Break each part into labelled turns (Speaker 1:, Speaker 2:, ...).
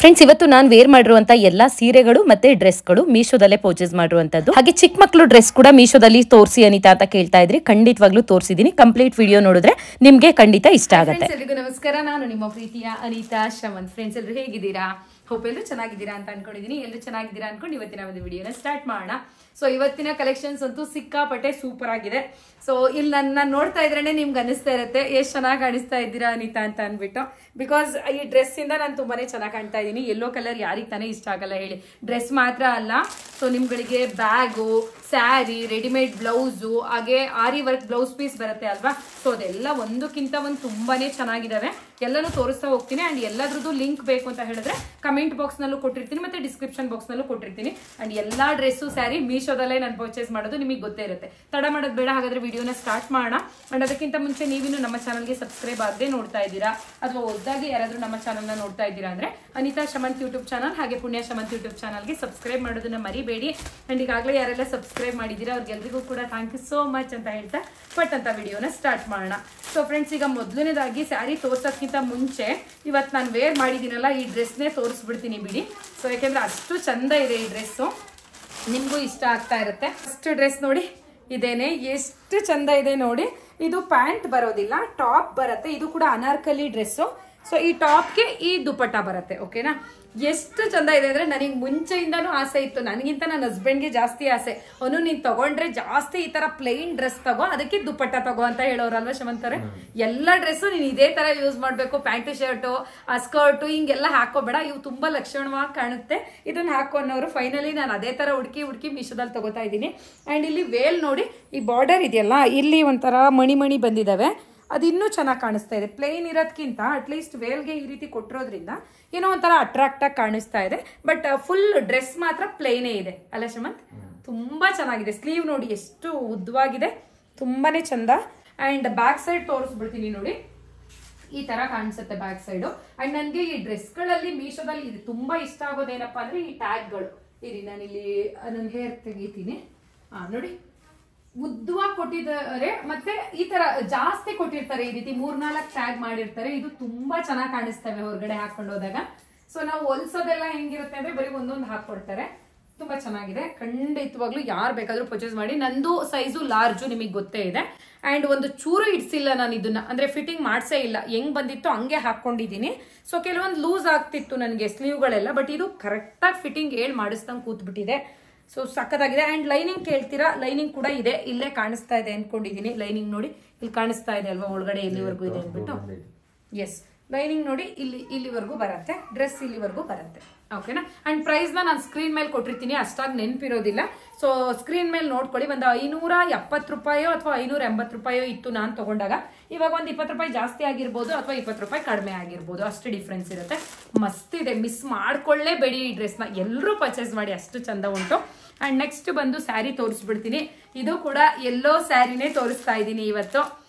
Speaker 1: Friends, ಇವತ್ತು ನಾನು wear ಮಾಡಿರುವಂತ ಎಲ್ಲಾ ಸೀರೆಗಳು ಮತ್ತೆ ಡ್ರೆಸ್ಗಳು ಮೀಶೋದಲ್ಲೇ ಪರ್ಚೇಸ್ ಮಾಡಿರುವಂತದ್ದು. ಹಾಗೆ ಚಿಕ್ಕ ಮಕ್ಕಳು ಡ್ರೆಸ್ ಕೂಡ ಮೀಶೋದಲ್ಲಿ ತೋರಿಸಿ ಅನಿತಾ ಅಂತ ಕೇಳ್ತಾ ಇದ್ರಿ. ಖಂಡಿತವಾಗ್ಲೂ ತೋರಿಸಿದೀನಿ. ಕಂಪ್ಲೀಟ್ ವಿಡಿಯೋ ನೋಡಿದ್ರೆ ನಿಮ್ಗೆ ಖಂಡಿತ ಇಷ್ಟ ಆಗುತ್ತೆ.
Speaker 2: ಎಲ್ರಿಗೂ ನಮಸ್ಕಾರ. ನಾನು ನಿಮ್ಮ ಪ್ರೀತಿಯ ಅನಿತಾ ಶಮಂತ್. ಫ್ರೆಂಡ್ಸ್, ಎಲ್ಲರೂ ಹೇಗಿದ್ದೀರಾ? ಹೋಪ್ ಎಲ್ಲರೂ ಚೆನ್ನಾಗಿದ್ದೀರಾ ಅಂತ ಅನ್ಕೊಂಡಿದೀನಿ. ಎಲ್ಲರೂ ಚೆನ್ನಾಗಿದ್ದೀರಾ ಅನ್ಕೊಂಡು ಇವತ್ತಿನ ಒಂದು ವಿಡಿಯೋನ ಸ್ಟಾರ್ಟ್ ಮಾಡೋಣ. ಸೊ ಇವತ್ತಿನ ಕಲೆಕ್ಷನ್ಸ್ ಅಂತೂ ಸಿಕ್ಕಾಪಟ್ಟೆ ಸೂಪರ್ ಆಗಿದೆ. ಸೊ ಇಲ್ಲಿ ನನ್ನ ನೋಡ್ತಾ ಇದ್ರೇನೆ ನಿಮ್ಗೆ ಅನಿಸ್ತಾ ಇರುತ್ತೆ ಎಷ್ಟು ಚೆನ್ನಾಗಿ ಕಾಣಿಸ್ತಾ ಇದ್ದೀರಾ ಅನಿತಾ ಅಂತ ಅಂದ್ಬಿಟ್ಟು. ಬಿಕಾಸ್ ಈ ಡ್ರೆಸ್ ಇಂದ ನಾನು ತುಂಬಾನೇ ಚೆನ್ನಾಗಿ ಕಾಣ್ತಾ ಇದ್ದೀನಿ. ಯೆಲ್ಲೋ ಕಲರ್ ಯಾರಿಗೆ ತಾನೇ ಇಷ್ಟ ಆಗಲ್ಲ ಹೇಳಿ. ಡ್ರೆಸ್ ಮಾತ್ರ ಅಲ್ಲ, ಸೊ ನಿಮ್ಗಳಿಗೆ ಬ್ಯಾಗು, ಸ್ಯಾರಿ, ರೆಡಿಮೇಡ್ ಬ್ಲೌಸು, ಹಾಗೆ ಆರಿ ವರ್ಕ್ ಬ್ಲೌಸ್ ಪೀಸ್ ಬರುತ್ತೆ ಅಲ್ವಾ. ಸೊ ಅದೆಲ್ಲ ಒಂದಕ್ಕಿಂತ ಒಂದು ತುಂಬಾನೇ ಚೆನ್ನಾಗಿದಾವೆ. ಎಲ್ಲನೂ ತೋರಿಸ್ತಾ ಹೋಗ್ತೀನಿ. ಅಂಡ್ ಎಲ್ಲದ್ರದ್ದು ಲಿಂಕ್ ಬೇಕು ಅಂತ ಹೇಳಿದ್ರೆ ಕಮೆಂಟ್ ಬಾಕ್ಸ್ ನಲ್ಲೂ ಕೊಟ್ಟಿರ್ತೀನಿ, ಮತ್ತೆ ಡಿಸ್ಕ್ರಿಪ್ಷನ್ ಬಾಕ್ಸ್ ನಲ್ಲೂ ಕೊಟ್ಟಿರ್ತೀನಿ. ಅಂಡ್ ಎಲ್ಲಾ ಡ್ರೆಸ್ಸು ಸ್ಯಾರಿ ಮೀಶೋದಲ್ಲೇ ನಾನು ಪರ್ಚೇಸ್ ಮಾಡೋದು, ನಿಮಗೆ ಗೊತ್ತೇ ಇರುತ್ತೆ. ತಡ ಮಾಡೋದು ಬೇಡ. ಹಾಗಾದ್ರೆ ವಿಡಿಯೋನ ಸ್ಟಾರ್ಟ್ ಮಾಡೋಣ. ಅಂಡ್ ಅದಕ್ಕಿಂತ ಮುಂಚೆ ನೀವಿನ್ನು ನಮ್ಮ ಚಾನಲ್ಗೆ ಸಬ್ಸ್ಕ್ರೈಬ್ ಆಗದೆ ನೋಡ್ತಾ ಇದ್ದೀರಾ ಅಥವಾ ಹೊಸದಾಗಿ ಯಾರಾದ್ರೂ ನಮ್ಮ ಚಾನಲ್ನ ನೋಡ್ತಾ ಇದ್ದೀರಾ ಅಂದ್ರೆ ಅನಿತಾ ಶಮಂತ್ ಯೂಟ್ಯೂಬ್ ಚಾನಲ್ ಹಾಗೆ ಪುಣ್ಯ ಶಮಂತ್ ಯೂಟ್ಯೂಬ್ ಚಾನಲ್ಗೆ ಸಬ್ಸ್ಕ್ರೈಬ್ ಮಾಡೋದನ್ನ ಮರಿಬೇಡಿ. ಅಂಡ್ ಈಗಾಗಲೇ ಯಾರೆಲ್ಲ ಸಬ್ಸ್ಕ್ರೈಬ್ ಮಾಡಿದ್ದೀರಾ ಅವ್ರಿಗೆಲ್ರಿಗೂ ಕೂಡ ಥ್ಯಾಂಕ್ ಯು ಸೋ ಮಚ್ ಅಂತ ಹೇಳ್ತಾ ಪಟ್ ಅಂತ ವಿಡಿಯೋನ ಸ್ಟಾರ್ಟ್ ಮಾಡೋಣ. ಸೊ ಫ್ರೆಂಡ್ಸ್, ಈಗ ಮೊದಲನೇದಾಗಿ ಸ್ಯಾರಿ ತೋರ್ಸೋಕ್ಕಿಂತ ಮುಂಚೆ ಇವತ್ತು ನಾನು ವೇರ್ ಮಾಡಿದ್ದೀನಲ್ಲ ಈ ಡ್ರೆಸ್ನೇ ತೋರಿಸ್ಬಿಡ್ತೀನಿ ಬಿಡಿ. ಸೊ ಯಾಕೆಂದ್ರೆ ಅಷ್ಟು ಚಂದ ಇದೆ ಈ ಡ್ರೆಸ್ಸು, ನಿಮಗೂ ಇಷ್ಟ ಆಗ್ತಾ ಇರುತ್ತೆ. ಫಸ್ಟ್ ಡ್ರೆಸ್ ನೋಡಿ, ಇದೇನೆ ಎಷ್ಟು ಚಂದ ಇದೆ ನೋಡಿ. ಇದು ಪ್ಯಾಂಟ್ ಬರೋದಿಲ್ಲ, ಟಾಪ್ ಬರುತ್ತೆ. ಇದು ಕೂಡ ಅನಾರ್ಕಲಿ ಡ್ರೆಸ್ಸು. ಸೊ ಈ ಟಾಪ್ಗೆ ಈ ದುಪಟ್ಟ ಬರುತ್ತೆ. ಓಕೆನಾ? ಎಷ್ಟು ಚಂದ ಇದೆ ಅಂದ್ರೆ ನನಗೆ ಮುಂಚೆಯಿಂದಾನು ಆಸೆ ಇತ್ತು. ನನಗಿಂತ ನನ್ನ ಹಸ್ಬೆಂಡ್ಗೆ ಜಾಸ್ತಿ ಆಸೆ. ಅವನು ನೀನ್ ತಗೊಂಡ್ರೆ ಜಾಸ್ತಿ ಈ ತರ ಪ್ಲೈನ್ ಡ್ರೆಸ್ ತಗೋ, ಅದಕ್ಕೆ ದುಪಟ್ಟ ತಗೋ ಅಂತ ಹೇಳೋರಲ್ವಾ ಶಮಂತವ್ರೆ. ಎಲ್ಲ ಡ್ರೆಸ್ಸು ನೀನ್ ಇದೇ ತರ ಯೂಸ್ ಮಾಡ್ಬೇಕು. ಪ್ಯಾಂಟ್ ಶರ್ಟು, ಆ ಸ್ಕರ್ಟು ಹಿಂಗೆಲ್ಲ ಹಾಕೋಬೇಡ, ಇವು ತುಂಬಾ ಲಕ್ಷಣವಾಗಿ ಕಾಣುತ್ತೆ, ಇದನ್ನ ಹಾಕೋ ಅನ್ನೋರು. ಫೈನಲಿ ನಾನು ಅದೇ ತರ ಹುಡುಕಿ ಮೀಶೋದಲ್ಲಿ ತಗೋತಾ ಇದ್ದೀನಿ. ಅಂಡ್ ಇಲ್ಲಿ ವೇಲ್ ನೋಡಿ, ಈ ಬಾರ್ಡರ್ ಇದೆಯಲ್ಲ, ಇಲ್ಲಿ ಒಂಥರ ಮಣಿ ಬಂದಿದಾವೆ. ಅದು ಇನ್ನೂ ಚೆನ್ನಾಗಿ ಕಾಣಿಸ್ತಾ ಇದೆ. ಪ್ಲೇನ್ ಇರೋದ್ಕಿಂತ ಅಟ್ಲೀಸ್ಟ್ ವೇಲ್ಗೆ ಈ ರೀತಿ ಕೊಟ್ಟಿರೋದ್ರಿಂದ ಏನೋ ಒಂಥರ ಅಟ್ರಾಕ್ಟ್ ಆಗಿ ಕಾಣಿಸ್ತಾ ಇದೆ. ಬಟ್ ಫುಲ್ ಡ್ರೆಸ್ ಮಾತ್ರ ಪ್ಲೇನೇ ಇದೆ ಅಲ್ಲ ಶಮಂತ್? ತುಂಬಾ ಚೆನ್ನಾಗಿದೆ. ಸ್ಲೀವ್ ನೋಡಿ ಎಷ್ಟು ಉದ್ದವಾಗಿದೆ, ತುಂಬಾನೇ ಚಂದ. ಅಂಡ್ ಬ್ಯಾಕ್ ಸೈಡ್ ತೋರಿಸ್ಬಿಡ್ತೀನಿ ನೋಡಿ, ಈ ತರ ಕಾಣಿಸುತ್ತೆ ಬ್ಯಾಕ್ ಸೈಡು. ಅಂಡ್ ನನಗೆ ಈ ಡ್ರೆಸ್ಗಳಲ್ಲಿ ಮೀಶೋದಲ್ಲಿ ಇದು ತುಂಬಾ ಇಷ್ಟ ಆಗೋದೇನಪ್ಪಾ ಅಂದ್ರೆ ಈ ಟ್ಯಾಗ್ಗಳು. ಇರಿ ನಾನಿಲ್ಲಿ ನನ್ನ ಹೇರ್ ತೆಗಿತೀನಿ. ನೋಡಿ, ಉದ್ದವಾಗಿ ಕೊಟ್ಟಿದ್ದಾರೆ, ಮತ್ತೆ ಈ ತರ ಜಾಸ್ತಿ ಕೊಟ್ಟಿರ್ತಾರೆ. ಈ ರೀತಿ 3-4 ಟ್ಯಾಗ್ ಮಾಡಿರ್ತಾರೆ. ಇದು ತುಂಬಾ ಚೆನ್ನಾಗಿ ಕಾಣಿಸ್ತವೆ ಹೊರಗಡೆ ಹಾಕೊಂಡು ಹೋದಾಗ. ಸೊ ನಾವು ಹೊಲ್ಸೋದೆಲ್ಲ ಹೆಂಗಿರುತ್ತೆ ಅಂದ್ರೆ ಬರೀ ಒಂದೊಂದು ಹಾಕೊಡ್ತಾರೆ. ತುಂಬಾ ಚೆನ್ನಾಗಿದೆ. ಖಂಡಿತವಾಗ್ಲೂ ಯಾರು ಬೇಕಾದ್ರೂ ಪರ್ಚೇಸ್ ಮಾಡಿ. ನಂದು ಸೈಜು ಲಾರ್ಜು, ನಿಮಗೆ ಗೊತ್ತೇ ಇದೆ. ಅಂಡ್ ಒಂದು ಚೂರು ಇಡ್ಸಿಲ್ಲ ನಾನು ಇದನ್ನ, ಅಂದ್ರೆ ಫಿಟ್ಟಿಂಗ್ ಮಾಡ್ಸೇ ಇಲ್ಲ. ಹೆಂಗ್ ಬಂದಿತ್ತು ಹಂಗೆ ಹಾಕೊಂಡಿದ್ದೀನಿ. ಸೊ ಕೆಲವೊಂದು ಲೂಸ್ ಆಗ್ತಿತ್ತು ನನಗೆ ಸ್ಲೀವ್ಗಳೆಲ್ಲ, ಬಟ್ ಇದು ಕರೆಕ್ಟಾಗಿ ಫಿಟ್ಟಿಂಗ್ ಮಾಡಿಸ್ದಂಗೆ ಕೂತ್ಬಿಟ್ಟಿದೆ. ಸೊ ಸಕ್ಕತ್ತಾಗಿದೆ. ಅಂಡ್ ಲೈನಿಂಗ್ ಕೇಳ್ತೀರಾ, ಲೈನಿಂಗ್ ಕೂಡ ಇದೆ. ಇಲ್ಲೇ ಕಾಣಿಸ್ತಾ ಇದೆ ಅನ್ಕೊಂಡಿದೀನಿ. ಲೈನಿಂಗ್ ನೋಡಿ, ಇಲ್ಲಿ ಕಾಣಿಸ್ತಾ ಇದೆ ಅಲ್ವಾ, ಒಳಗಡೆ ಇಲ್ಲಿವರೆಗೂ ಇದೆ ಅಂದ್ಬಿಟ್ಟು. ಎಸ್, ಲೈನಿಂಗ್ ನೋಡಿ ಇಲ್ಲಿವರೆಗೂ ಬರುತ್ತೆ. ಡ್ರೆಸ್ ಇಲ್ಲಿವರೆಗೂ ಬರುತ್ತೆ. ಓಕೆನಾ? ಅಂಡ್ ಪ್ರೈಸ್ ನಾನು ಸ್ಕ್ರೀನ್ ಮೇಲೆ ಕೊಟ್ಟಿರ್ತೀನಿ, ಅಷ್ಟಾಗಿ ನೆನಪಿರೋದಿಲ್ಲ. ಸೊ ಸ್ಕ್ರೀನ್ ಮೇಲೆ ನೋಡ್ಕೊಳ್ಳಿ. ಒಂದು 570 ರೂಪಾಯೋ ಅಥವಾ 580 ರೂಪಾಯೋ ಇತ್ತು ನಾನು ತಗೊಂಡಾಗ. ಇವಾಗ ಒಂದು 20 ರೂಪಾಯಿ ಜಾಸ್ತಿ ಆಗಿರ್ಬೋದು ಅಥವಾ 20 ರೂಪಾಯಿ ಕಡಿಮೆ ಆಗಿರ್ಬೋದು, ಅಷ್ಟು ಡಿಫ್ರೆನ್ಸ್ ಇರುತ್ತೆ. ಮಸ್ತ್ ಇದೆ, ಮಿಸ್ ಮಾಡ್ಕೊಳ್ಳೇಬೇಡಿ ಈ ಡ್ರೆಸ್ನ. ಎಲ್ಲರೂ ಪರ್ಚೇಸ್ ಮಾಡಿ, ಅಷ್ಟು ಚಂದ ಉಂಟು. ಅಂಡ್ ನೆಕ್ಸ್ಟ್ ಬಂದು ಸ್ಯಾರಿ ತೋರಿಸ್ಬಿಡ್ತೀನಿ. ಇದು ಕೂಡ ಎಲ್ಲೋ ಸ್ಯಾರಿನೇ ತೋರಿಸ್ತಾ ಇದ್ದೀನಿ ಇವತ್ತು.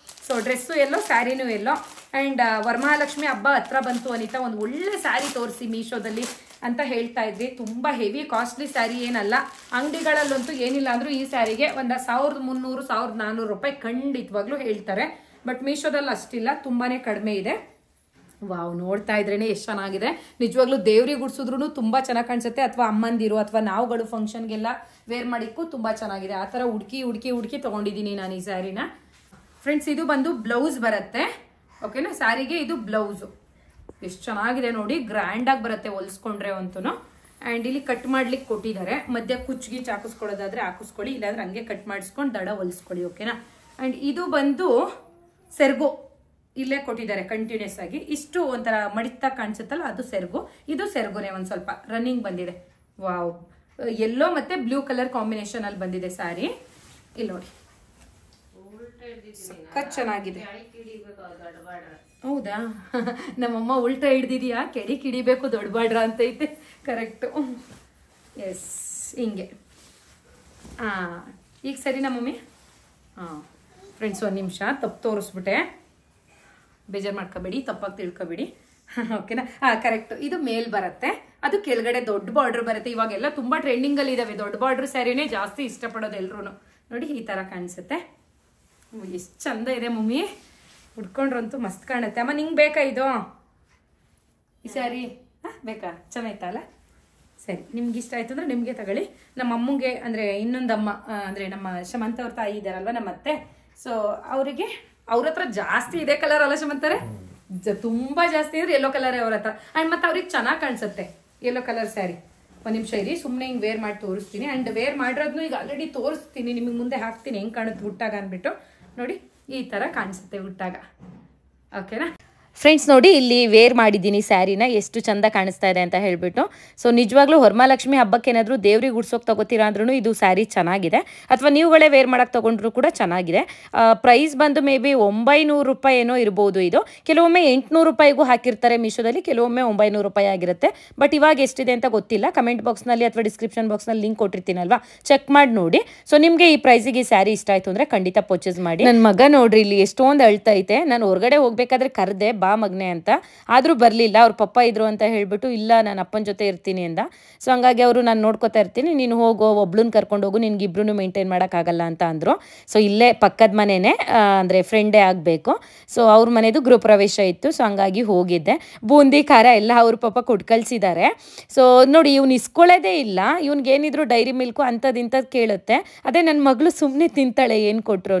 Speaker 2: ಸೊ ಡ್ರೆಸ್ಸು ಎಲ್ಲೋ, ಸ್ಯಾರಿನೂ ಎಲ್ಲೋ. ಅಂಡ್ ವರಮಹಾಲಕ್ಷ್ಮಿ ಹಬ್ಬ ಹತ್ರ ಬಂತು ಅನಿತಾ, ಒಂದು ಒಳ್ಳೆ ಸ್ಯಾರಿ ತೋರಿಸಿ ಮೀಶೋದಲ್ಲಿ ಅಂತ ಹೇಳ್ತಾ ಇದ್ವಿ. ತುಂಬಾ ಹೆವಿ ಕಾಸ್ಟ್ಲಿ ಸ್ಯಾರಿ ಏನಲ್ಲ. ಅಂಗಡಿಗಳಲ್ಲಂತೂ ಏನಿಲ್ಲ ಅಂದ್ರೂ ಈ ಸ್ಯಾರಿಗೆ ಒಂದು 1300-1400 ರೂಪಾಯಿ ಖಂಡಿತವಾಗ್ಲೂ ಹೇಳ್ತಾರೆ. ಬಟ್ ಮೀಶೋದಲ್ಲಿ ಅಷ್ಟಿಲ್ಲ, ತುಂಬಾನೇ ಕಡಿಮೆ ಇದೆ. ವಾವ್, ನೋಡ್ತಾ ಇದ್ರೇನೆ ಎಷ್ಟು ಚೆನ್ನಾಗಿದೆ. ನಿಜವಾಗ್ಲೂ ದೇವ್ರಿಗೆ ಗುಡ್ಸಿದ್ರು ತುಂಬಾ ಚೆನ್ನಾಗಿ ಕಾಣಿಸುತ್ತೆ. ಅಥವಾ ಅಮ್ಮಂದಿರು ಅಥವಾ ನಾವುಗಳು ಫಂಕ್ಷನ್ಗೆಲ್ಲ ವೇರ್ ಮಾಡಿಕ್ಕೂ ತುಂಬಾ ಚೆನ್ನಾಗಿದೆ. ಆ ತರ ಹುಡುಕಿ ತಗೊಂಡಿದ್ದೀನಿ ನಾನು ಈ ಸ್ಯಾರಿನ. ಫ್ರೆಂಡ್ಸ್, ಇದು ಬಂದು ಬ್ಲೌಸ್ ಬರುತ್ತೆ. ಓಕೆನಾ? ಸ್ಯಾರಿಗೆ ಇದು ಬ್ಲೌಸು ಎಷ್ಟು ಚೆನ್ನಾಗಿದೆ ನೋಡಿ. ಗ್ರ್ಯಾಂಡ್ ಆಗಿ ಬರುತ್ತೆ ಹೊಲ್ಸ್ಕೊಂಡ್ರೆ ಅಂತೂ. ಅಂಡ್ ಇಲ್ಲಿ ಕಟ್ ಮಾಡ್ಲಿಕ್ಕೆ ಕೊಟ್ಟಿದ್ದಾರೆ. ಮಧ್ಯ ಕುಚ್ಚಿಗೆ ಹಾಕಿಸ್ಕೊಳ್ಳೋದಾದ್ರೆ ಹಾಕಿಸ್ಕೊಳ್ಳಿ, ಇಲ್ಲಾಂದ್ರೆ ಹಂಗೆ ಕಟ್ ಮಾಡಿಸ್ಕೊಂಡು ದಡ ಹೊಲ್ಸ್ಕೊಳ್ಳಿ. ಓಕೆನಾ? ಅಂಡ್ ಇದು ಬಂದು ಸೆರ್ಗು ಇಲ್ಲೇ ಕೊಟ್ಟಿದ್ದಾರೆ ಕಂಟಿನ್ಯೂಸ್ ಆಗಿ. ಇಷ್ಟು ಒಂಥರ ಮಡಿತಾ ಕಾಣಿಸುತ್ತಲ್ಲ, ಅದು ಸೆರ್ಗು. ಇದು ಸೆರ್ಗುನೇ, ಒಂದ್ ಸ್ವಲ್ಪ ರನ್ನಿಂಗ್ ಬಂದಿದೆ. ವಾವ್, ಯೆಲ್ಲೋ ಮತ್ತೆ ಬ್ಲೂ ಕಲರ್ ಕಾಂಬಿನೇಷನ್ ಅಲ್ಲಿ ಬಂದಿದೆ ಸ್ಯಾರಿ. ಇಲ್ಲಿ ನೋಡಿ, ಸಖತ್ ಚೆನ್ನಾಗಿದೆ. ಹೌದಾ? ನಮ್ಮಮ್ಮ ಉಲ್ಟಾ ಹಿಡ್ದಿದ್ಯಾ, ಕೆಡಿ ಕಿಡಿಬೇಕು ದೊಡ್ಡ ಬಾಡ್ರ ಅಂತ ಐತೆ. ಕರೆಕ್ಟು. ಎಸ್, ಹಿಂಗೆ. ಈಗ ಸರಿನಾ ಮಮ್ಮಿ? ಫ್ರೆಂಡ್ಸ್, ಒಂದು ನಿಮಿಷ ತಪ್ಪು ತೋರಿಸ್ಬಿಟ್ಟೆ, ಬೇಜಾರು ಮಾಡ್ಕೋಬೇಡಿ, ತಪ್ಪಾಗಿ ತಿಳ್ಕೊಬೇಡಿ. ಓಕೆನಾ? ಕರೆಕ್ಟ್. ಇದು ಮೇಲ್ ಬರುತ್ತೆ, ಅದು ಕೆಳಗಡೆ ದೊಡ್ಡ ಬಾರ್ಡರ್ ಬರುತ್ತೆ. ಇವಾಗೆಲ್ಲ ತುಂಬಾ ಟ್ರೆಂಡಿಂಗ್ ಅಲ್ಲಿ ಇದಾವೆ ದೊಡ್ಡ ಬಾರ್ಡರ್ ಸ್ಯಾರಿನೇ ಜಾಸ್ತಿ ಇಷ್ಟಪಡೋದು ಎಲ್ರು. ನೋಡಿ, ಈ ತರ ಕಾಣಿಸುತ್ತೆ. ಎಷ್ಟು ಚಂದ ಇದೆ ಮಮ್ಮಿ, ಉಟ್ಕೊಂಡ್ರಂತೂ ಮಸ್ತ್ ಕಾಣುತ್ತೆ. ಅಮ್ಮ ನಿಂಗೆ ಬೇಕಾ ಇದು ಈ ಸ್ಯಾರಿ? ಬೇಕಾ? ಚೆನ್ನಾಯ್ತಲ್ಲ? ಸರಿ, ನಿಮ್ಗೆ ಇಷ್ಟ ಆಯ್ತು ಅಂದ್ರೆ ನಿಮ್ಗೆ ತಗೊಳ್ಳಿ. ನಮ್ಮ ಅಮ್ಮಂಗೆ ಅಂದ್ರೆ ಇನ್ನೊಂದಮ್ಮ ಅಂದ್ರೆ ನಮ್ಮ ಶಮಂತ ಅವ್ರ ತಾಯಿ ಇದಾರಲ್ವ ನಮ್ಮ ಅತ್ತೆ, ಸೊ ಅವರಿಗೆ ಅವ್ರ ಹತ್ರ ಜಾಸ್ತಿ ಇದೆ ಕಲರ್ ಅಲ್ಲ ಶಮಂತಾರೆ, ತುಂಬಾ ಜಾಸ್ತಿ ಇದ್ರೆ ಯೆಲ್ಲೋ ಕಲರ್ ಅವ್ರ ಹತ್ರ. ಅಂಡ್ ಮತ್ತೆ ಅವ್ರಿಗೆ ಚೆನ್ನಾಗಿ ಕಾಣಿಸುತ್ತೆ ಯೆಲ್ಲೋ ಕಲರ್ ಸ್ಯಾರಿ. ಒಂದ್ ನಿಮಿಷ ಇರಿ, ಸುಮ್ಮನೆ ಹಿಂಗೆ ವೇರ್ ಮಾಡಿ ತೋರಿಸ್ತೀನಿ. ಅಂಡ್ ವೇರ್ ಮಾಡಿರೋದ್ನು ಈಗ ಆಲ್ರೆಡಿ ತೋರಿಸ್ತೀನಿ ನಿಮಗೆ, ಮುಂದೆ ಹಾಕ್ತೀನಿ ಹೆಂಗ್ ಕಾಣುತ್ತೆ ಉಟ್ಟಾಗ ಅಂದ್ಬಿಟ್ಟು. ನೋಡಿ ಈ ತರ ಕಾಣಿಸುತ್ತೆ ಉಟ್ಟಾಗ, ಓಕೆನಾ
Speaker 1: ಫ್ರೆಂಡ್ಸ್? ನೋಡಿ ಇಲ್ಲಿ ವೇರ್ ಮಾಡಿದ್ದೀನಿ ಸ್ಯಾರಿನ, ಎಷ್ಟು ಚಂದ ಕಾಣಿಸ್ತಾ ಇದೆ ಅಂತ ಹೇಳ್ಬಿಟ್ಟು. ಸೊ ನಿಜವಾಗ್ಲೂ ವರಮಹಾಲಕ್ಷ್ಮಿ ಹಬ್ಬಕ್ಕೆ ಏನಾದರೂ ದೇವ್ರಿಗೆ ಉಡ್ಸೋಕೆ ತಗೋತೀರಾ ಅಂದ್ರೂ ಇದು ಸ್ಯಾರಿ ಚೆನ್ನಾಗಿದೆ, ಅಥವಾ ನೀವುಗಳೇ ವೇರ್ ಮಾಡಕ್ಕೆ ತಗೊಂಡ್ರು ಕೂಡ ಚೆನ್ನಾಗಿದೆ. ಪ್ರೈಸ್ ಬಂದು ಮೇ ಬಿ 900 ರೂಪಾಯಿ ಏನೋ ಇರ್ಬೋದು. ಇದು ಕೆಲವೊಮ್ಮೆ 800 ರೂಪಾಯಿಗೂ ಹಾಕಿರ್ತಾರೆ ಮೀಶೋದಲ್ಲಿ, ಕೆಲವೊಮ್ಮೆ 900 ರೂಪಾಯಿ ಆಗಿರುತ್ತೆ. ಬಟ್ ಇವಾಗ ಎಷ್ಟಿದೆ ಅಂತ ಗೊತ್ತಿಲ್ಲ. ಕಮೆಂಟ್ ಬಾಕ್ಸ್ನಲ್ಲಿ ಅಥವಾ ಡಿಸ್ಕ್ರಿಪ್ಷನ್ ಬಾಕ್ಸ್ನಲ್ಲಿ ಲಿಂಕ್ ಕೊಟ್ಟಿರ್ತೀನಲ್ವಾ, ಚೆಕ್ ಮಾಡಿ ನೋಡಿ. ಸೊ ನಿಮಗೆ ಈ ಪ್ರೈಸಿಗೆ ಈ ಸ್ಯಾರಿ ಇಷ್ಟ ಆಯಿತು ಅಂದರೆ ಖಂಡಿತ ಪರ್ಚೇಸ್ ಮಾಡಿ. ನನ್ನ ಮಗ ನೋಡ್ರಿ ಇಲ್ಲಿ ಎಷ್ಟೊಂದು ಅಳ್ತೈತೆ. ನಾನು ಹೊರಗಡೆ ಹೋಗ್ಬೇಕಾದ್ರೆ ಕರೆದೆ ಬಾ ಮಗನೆ ಅಂತ, ಆದರೂ ಬರಲಿಲ್ಲ. ಅವ್ರ ಪಪ್ಪ ಇದ್ರು ಅಂತ ಹೇಳ್ಬಿಟ್ಟು ಇಲ್ಲ ನಾನು ಅಪ್ಪನ ಜೊತೆ ಇರ್ತೀನಿ ಅಂದ. ಸೊ ಹಂಗಾಗಿ ಅವರು ನಾನು ನೋಡ್ಕೋತಾ ಇರ್ತೀನಿ, ನೀನು ಹೋಗೋ ಒಬ್ಳನ್ನ ಕರ್ಕೊಂಡು ಹೋಗು, ನಿನ್ಗೆ ಇಬ್ರು ಮೇಂಟೈನ್ ಮಾಡೋಕ್ಕಾಗಲ್ಲ ಅಂತ ಅಂದರು. ಸೊ ಇಲ್ಲೇ ಪಕ್ಕದ ಮನೆಯೇ ಅಂದರೆ ಫ್ರೆಂಡೇ ಆಗಬೇಕು. ಸೊ ಅವ್ರ ಮನೆದು ಗೃಹ ಪ್ರವೇಶ ಇತ್ತು, ಸೊ ಹಂಗಾಗಿ ಹೋಗಿದ್ದೆ. ಬೂಂದಿ ಖಾರ ಎಲ್ಲ ಅವ್ರ ಪಾಪ ಕೊಟ್ಟು ಕಳಿಸಿದ್ದಾರೆ. ಸೊ ನೋಡಿ ಇವ್ನು ಇಸ್ಕೊಳ್ಳೋದೇ ಇಲ್ಲ, ಇವ್ನಿಗೇನಿದ್ರು ಡೈರಿ ಮಿಲ್ಕು ಅಂಥದ್ದು ಇಂಥದ್ದು ಕೇಳುತ್ತೆ. ಅದೇ ನನ್ನ ಮಗಳು ಸುಮ್ಮನೆ ತಿಂತಾಳೆ ಏನು ಕೊಟ್ರು,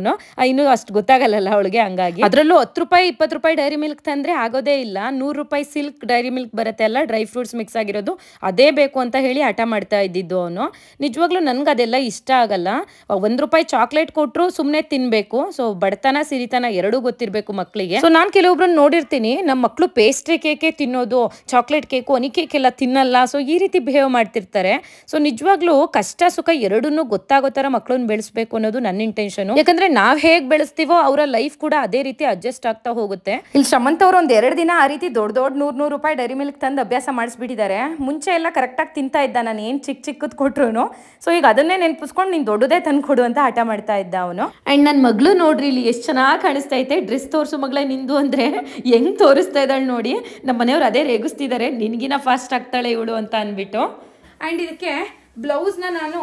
Speaker 1: ಇನ್ನೂ ಅಷ್ಟು ಗೊತ್ತಾಗಲ್ಲ ಅವಳಿಗೆ. ಹಂಗಾಗಿ ಅದರಲ್ಲೂ 10 ರೂಪಾಯಿ 20 ರೂಪಾಯಿ ಡೈರಿ ಮಿಲ್ಕ್ ತಂದರೆ ಆಗೋದೇ ಇಲ್ಲ. 100 ರೂಪಾಯಿ ಸಿಲ್ಕ್ ಡೈರಿ ಮಿಲ್ಕ್ ಬರುತ್ತೆ ಅಲ್ಲ, ಡ್ರೈ ಫ್ರೂಟ್ಸ್ ಮಿಕ್ಸ್ ಆಗಿರೋದು, ಅದೇ ಬೇಕು ಅಂತ ಹೇಳಿ ಹಠ ಮಾಡ್ತಾ ಇದ್ದಿದ್ದು ಅವನು. ನಿಜವಾಗ್ಲೂ ನನ್ಗೆ ಅದೆಲ್ಲ ಇಷ್ಟ ಆಗಲ್ಲ. 1 ರೂಪಾಯಿ ಚಾಕ್ಲೇಟ್ ಕೊಟ್ಟರು ಸುಮ್ಮನೆ ತಿನ್ನಬೇಕು. ಸೊ ಬಡತನ ಸಿರಿತನ ಎರಡೂ ಗೊತ್ತಿರಬೇಕು ಮಕ್ಕಳಿಗೆ. ಸೊ ನಾನು ಕೆಲವೊಬ್ರನ್ನ ನೋಡಿರ್ತೀನಿ, ನಮ್ಮ ಮಕ್ಕಳು ಪೇಸ್ಟ್ರಿ ಕೇಕೆ ತಿನ್ನೋದು, ಚಾಕ್ಲೇಟ್ ಕೇಕು ಹನಿ ಕೇಕ್ ಎಲ್ಲ ತಿನ್ನಲ್ಲ. ಸೊ ಈ ರೀತಿ ಬಿಹೇವ್ ಮಾಡ್ತಿರ್ತಾರೆ. ಸೊ ನಿಜವಾಗ್ಲೂ ಕಷ್ಟ ಸುಖ ಎರಡನ್ನೂ ಗೊತ್ತಾಗೋ ಥರ ಮಕ್ಕಳನ್ನ ಬೆಳೆಸಬೇಕು ಅನ್ನೋದು ನನ್ನ ಇಂಟೆನ್ಷನು. ಯಾಕಂದ್ರೆ ನಾವು ಹೇಗೆ ಬೆಳೆಸ್ತೀವೋ ಅವರ ಲೈಫ್ ಕೂಡ ಅದೇ ರೀತಿ ಅಡ್ಜಸ್ಟ್ ಆಗ್ತಾ ಹೋಗುತ್ತೆ. ಇಲ್ಲಿ ಶಮಂತ್ ಅವರು ಒಂದು 2 ದಿನ ಆ ರೀತಿ ದೊಡ್ಡ 100 ರೂಪಾಯಿ ಡೈರಿ ಮಿಲ್ಕ್ ತಂದು ಅಭ್ಯಾಸ ಮಾಡಿಸ್ಬಿಟ್ಟಿದ್ದಾರೆ. ಮುಂಚೆ ಎಲ್ಲ ಕರೆಕ್ಟಾಗಿ ತಿಂತಾ ಇದ್ದ, ನಾನು ಏನು ಚಿಕ್ಕದು ಕೊಟ್ರು. ಸೊ ಈಗ ಅದನ್ನೇ ನೆನಪಿಸ್ಕೊಂಡು ನೀನು ದೊಡ್ಡದೇ ತಂದು ಕೊಡು ಅಂತ ಹಠ ಮಾಡ್ತಾ ಇದ್ದ ಅವನು. ಆ್ಯಂಡ್ ನನ್ನ ಮಗಳು ನೋಡ್ರಿ ಇಲ್ಲಿ ಎಷ್ಟು ಚೆನ್ನಾಗಿ ಕಾಣಿಸ್ತಾ ಐತೆ. ಡ್ರೆಸ್ ತೋರಿಸು ಮಗಳೇ ನಿಂದು ಅಂದರೆ ಹೆಂಗೆ ತೋರಿಸ್ತಾ ಇದ್ದಾಳೆ ನೋಡಿ. ನಮ್ಮ ಮನೆಯವ್ರು ಅದೇ ರೇಗಿಸ್ತಿದ್ದಾರೆ, ನಿನ್ಗಿನ ಫಾಸ್ಟ್ ಆಗ್ತಾಳೆ ಇವಳು ಅಂತ ಅಂದ್ಬಿಟ್ಟು.
Speaker 2: ಆ್ಯಂಡ್ ಇದಕ್ಕೆ ಬ್ಲೌಸ್ನ ನಾನು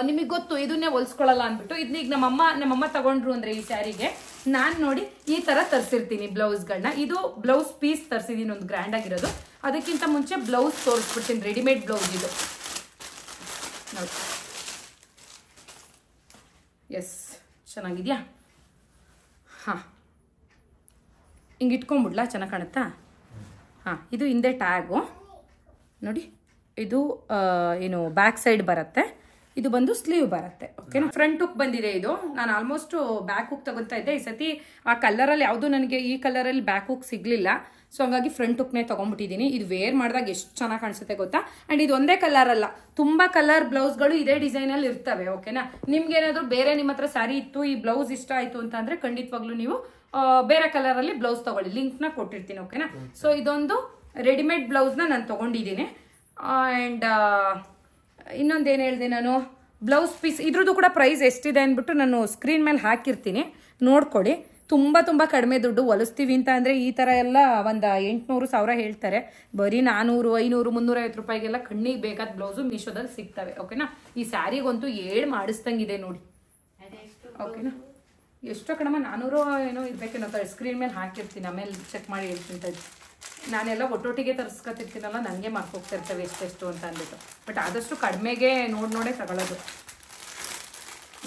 Speaker 2: ನಿಮಗೆ ಗೊತ್ತು ಇದನ್ನೇ ಹೊಲ್ಸ್ಕೊಳ್ಳಲ್ಲ ಅಂದ್ಬಿಟ್ಟು ಇದನ್ನೀಗ ನಮ್ಮಮ್ಮ ತಗೊಂಡ್ರು ಅಂದರೆ ಈ ಸ್ಯಾರಿಗೆ ನಾನು ನೋಡಿ ಈ ಥರ ತರಿಸಿರ್ತೀನಿ ಬ್ಲೌಸ್ಗಳನ್ನ. ಇದು ಬ್ಲೌಸ್ ಪೀಸ್ ತರಿಸಿದ್ದೀನಿ ಒಂದು ಗ್ರ್ಯಾಂಡ್ ಆಗಿರೋದು. ಅದಕ್ಕಿಂತ ಮುಂಚೆ ಬ್ಲೌಸ್ ತೋರಿಸ್ಬಿಡ್ತೀನಿ, ರೆಡಿಮೇಡ್ ಬ್ಲೌಸ್ ಇದು ನೋಡಿ. ಎಸ್, ಚೆನ್ನಾಗಿದೆಯಾ? ಹಾಂ, ಹಿಂಗೆ ಇಟ್ಕೊಂಡ್ಬಿಡ್ಲಾ, ಚೆನ್ನಾಗಿ ಕಾಣುತ್ತಾ? ಹಾಂ, ಇದು ಹಿಂದೆ ಟ್ಯಾಗು ನೋಡಿ. ಇದು ಏನು ಬ್ಯಾಕ್ ಸೈಡ್ ಬರುತ್ತೆ, ಇದು ಬಂದು ಸ್ಲೀವ್ ಬರುತ್ತೆ. ಓಕೆನಾ? ಫ್ರಂಟ್ ಹುಕ್ ಬಂದಿದೆ ಇದು. ನಾನು ಆಲ್ಮೋಸ್ಟ್ ಬ್ಯಾಕ್ ಹುಕ್ ತಗೊತಾ ಇದ್ದೆ. ಈ ಸತಿ ಆ ಕಲರಲ್ಲಿ ಯಾವುದು ನನಗೆ ಈ ಕಲರಲ್ಲಿ ಬ್ಯಾಕ್ ಹುಕ್ ಸಿಗಲಿಲ್ಲ. ಸೊ ಹಂಗಾಗಿ ಫ್ರಂಟ್ ಹುಕ್ನೇ ತೊಗೊಂಡ್ಬಿಟ್ಟಿದ್ದೀನಿ. ಇದು ವೇರ್ ಮಾಡಿದಾಗ ಎಷ್ಟು ಚೆನ್ನಾಗಿ ಕಾಣಿಸುತ್ತೆ ಗೊತ್ತಾ? ಆ್ಯಂಡ್ ಇದು ಒಂದೇ ಕಲರ್ ಅಲ್ಲ, ತುಂಬ ಕಲರ್ ಬ್ಲೌಸ್ಗಳು ಇದೇ ಡಿಸೈನಲ್ಲಿ ಇರ್ತವೆ. ಓಕೆನಾ? ನಿಮ್ಗೆ ಏನಾದರೂ ಬೇರೆ ನಿಮ್ಮ ಹತ್ರ ಸ್ಯಾರಿ ಇತ್ತು, ಈ ಬ್ಲೌಸ್ ಇಷ್ಟ ಆಯಿತು ಅಂತಂದರೆ ಖಂಡಿತವಾಗ್ಲೂ ನೀವು ಬೇರೆ ಕಲರಲ್ಲಿ ಬ್ಲೌಸ್ ತೊಗೊಳ್ಳಿ, ಲಿಂಕ್ನ ಕೊಟ್ಟಿರ್ತೀನಿ. ಓಕೆನಾ? ಸೊ ಇದೊಂದು ರೆಡಿಮೇಡ್ ಬ್ಲೌಸ್ನ ನಾನು ತೊಗೊಂಡಿದ್ದೀನಿ. ಆ್ಯಂಡ್ ಇನ್ನೊಂದೇನು ಹೇಳಿದೆ ನಾನು, ಬ್ಲೌಸ್ ಪೀಸ್ ಇದ್ರದ್ದು ಕೂಡ ಪ್ರೈಸ್ ಎಷ್ಟಿದೆ ಅಂದ್ಬಿಟ್ಟು ನಾನು ಸ್ಕ್ರೀನ್ ಮೇಲೆ ಹಾಕಿರ್ತೀನಿ, ನೋಡ್ಕೊಡಿ. ತುಂಬ ಕಡಿಮೆ ದುಡ್ಡು. ಹೊಲಿಸ್ತೀವಿ ಅಂತ ಅಂದರೆ ಈ ಥರ ಎಲ್ಲ ಒಂದು 800-1000 ಹೇಳ್ತಾರೆ. ಬರೀ 400, 500, 350 ರೂಪಾಯಿಗೆಲ್ಲ ಕಣ್ಣಿಗೆ ಬೇಕಾದ ಬ್ಲೌಸು ಮೀಶೋದಲ್ಲಿ ಸಿಗ್ತವೆ. ಓಕೆನಾ? ಈ ಸ್ಯಾರಿಗಂತೂ 7 ಮಾಡಿಸ್ದಂಗಿದೆ ನೋಡಿ. ಓಕೆನಾ? ಎಷ್ಟೋ ಕಡಿಮೆ 400 ಏನೋ ಇರಬೇಕೇನೋ, ಸ್ಕ್ರೀನ್ ಮೇಲೆ ಹಾಕಿರ್ತೀನಿ, ಆಮೇಲೆ ಚೆಕ್ ಮಾಡಿ ಹೇಳ್ತೀನಿ. ನಾನೆಲ್ಲ ಒಟ್ಟೊಟ್ಟಿಗೆ ತರಿಸ್ಕೊತಿರ್ತೀನಲ್ಲ, ನನಗೆ ಹೋಗ್ತಾ ಇರ್ತವೆ ಎಷ್ಟೆಷ್ಟು ಅಂತ ಅಂದ್ಬಿಟ್ಟು. ಬಟ್ ಆದಷ್ಟು ಕಡಿಮೆಗೆ ನೋಡೇ ತಗೊಳ್ಳೋದು.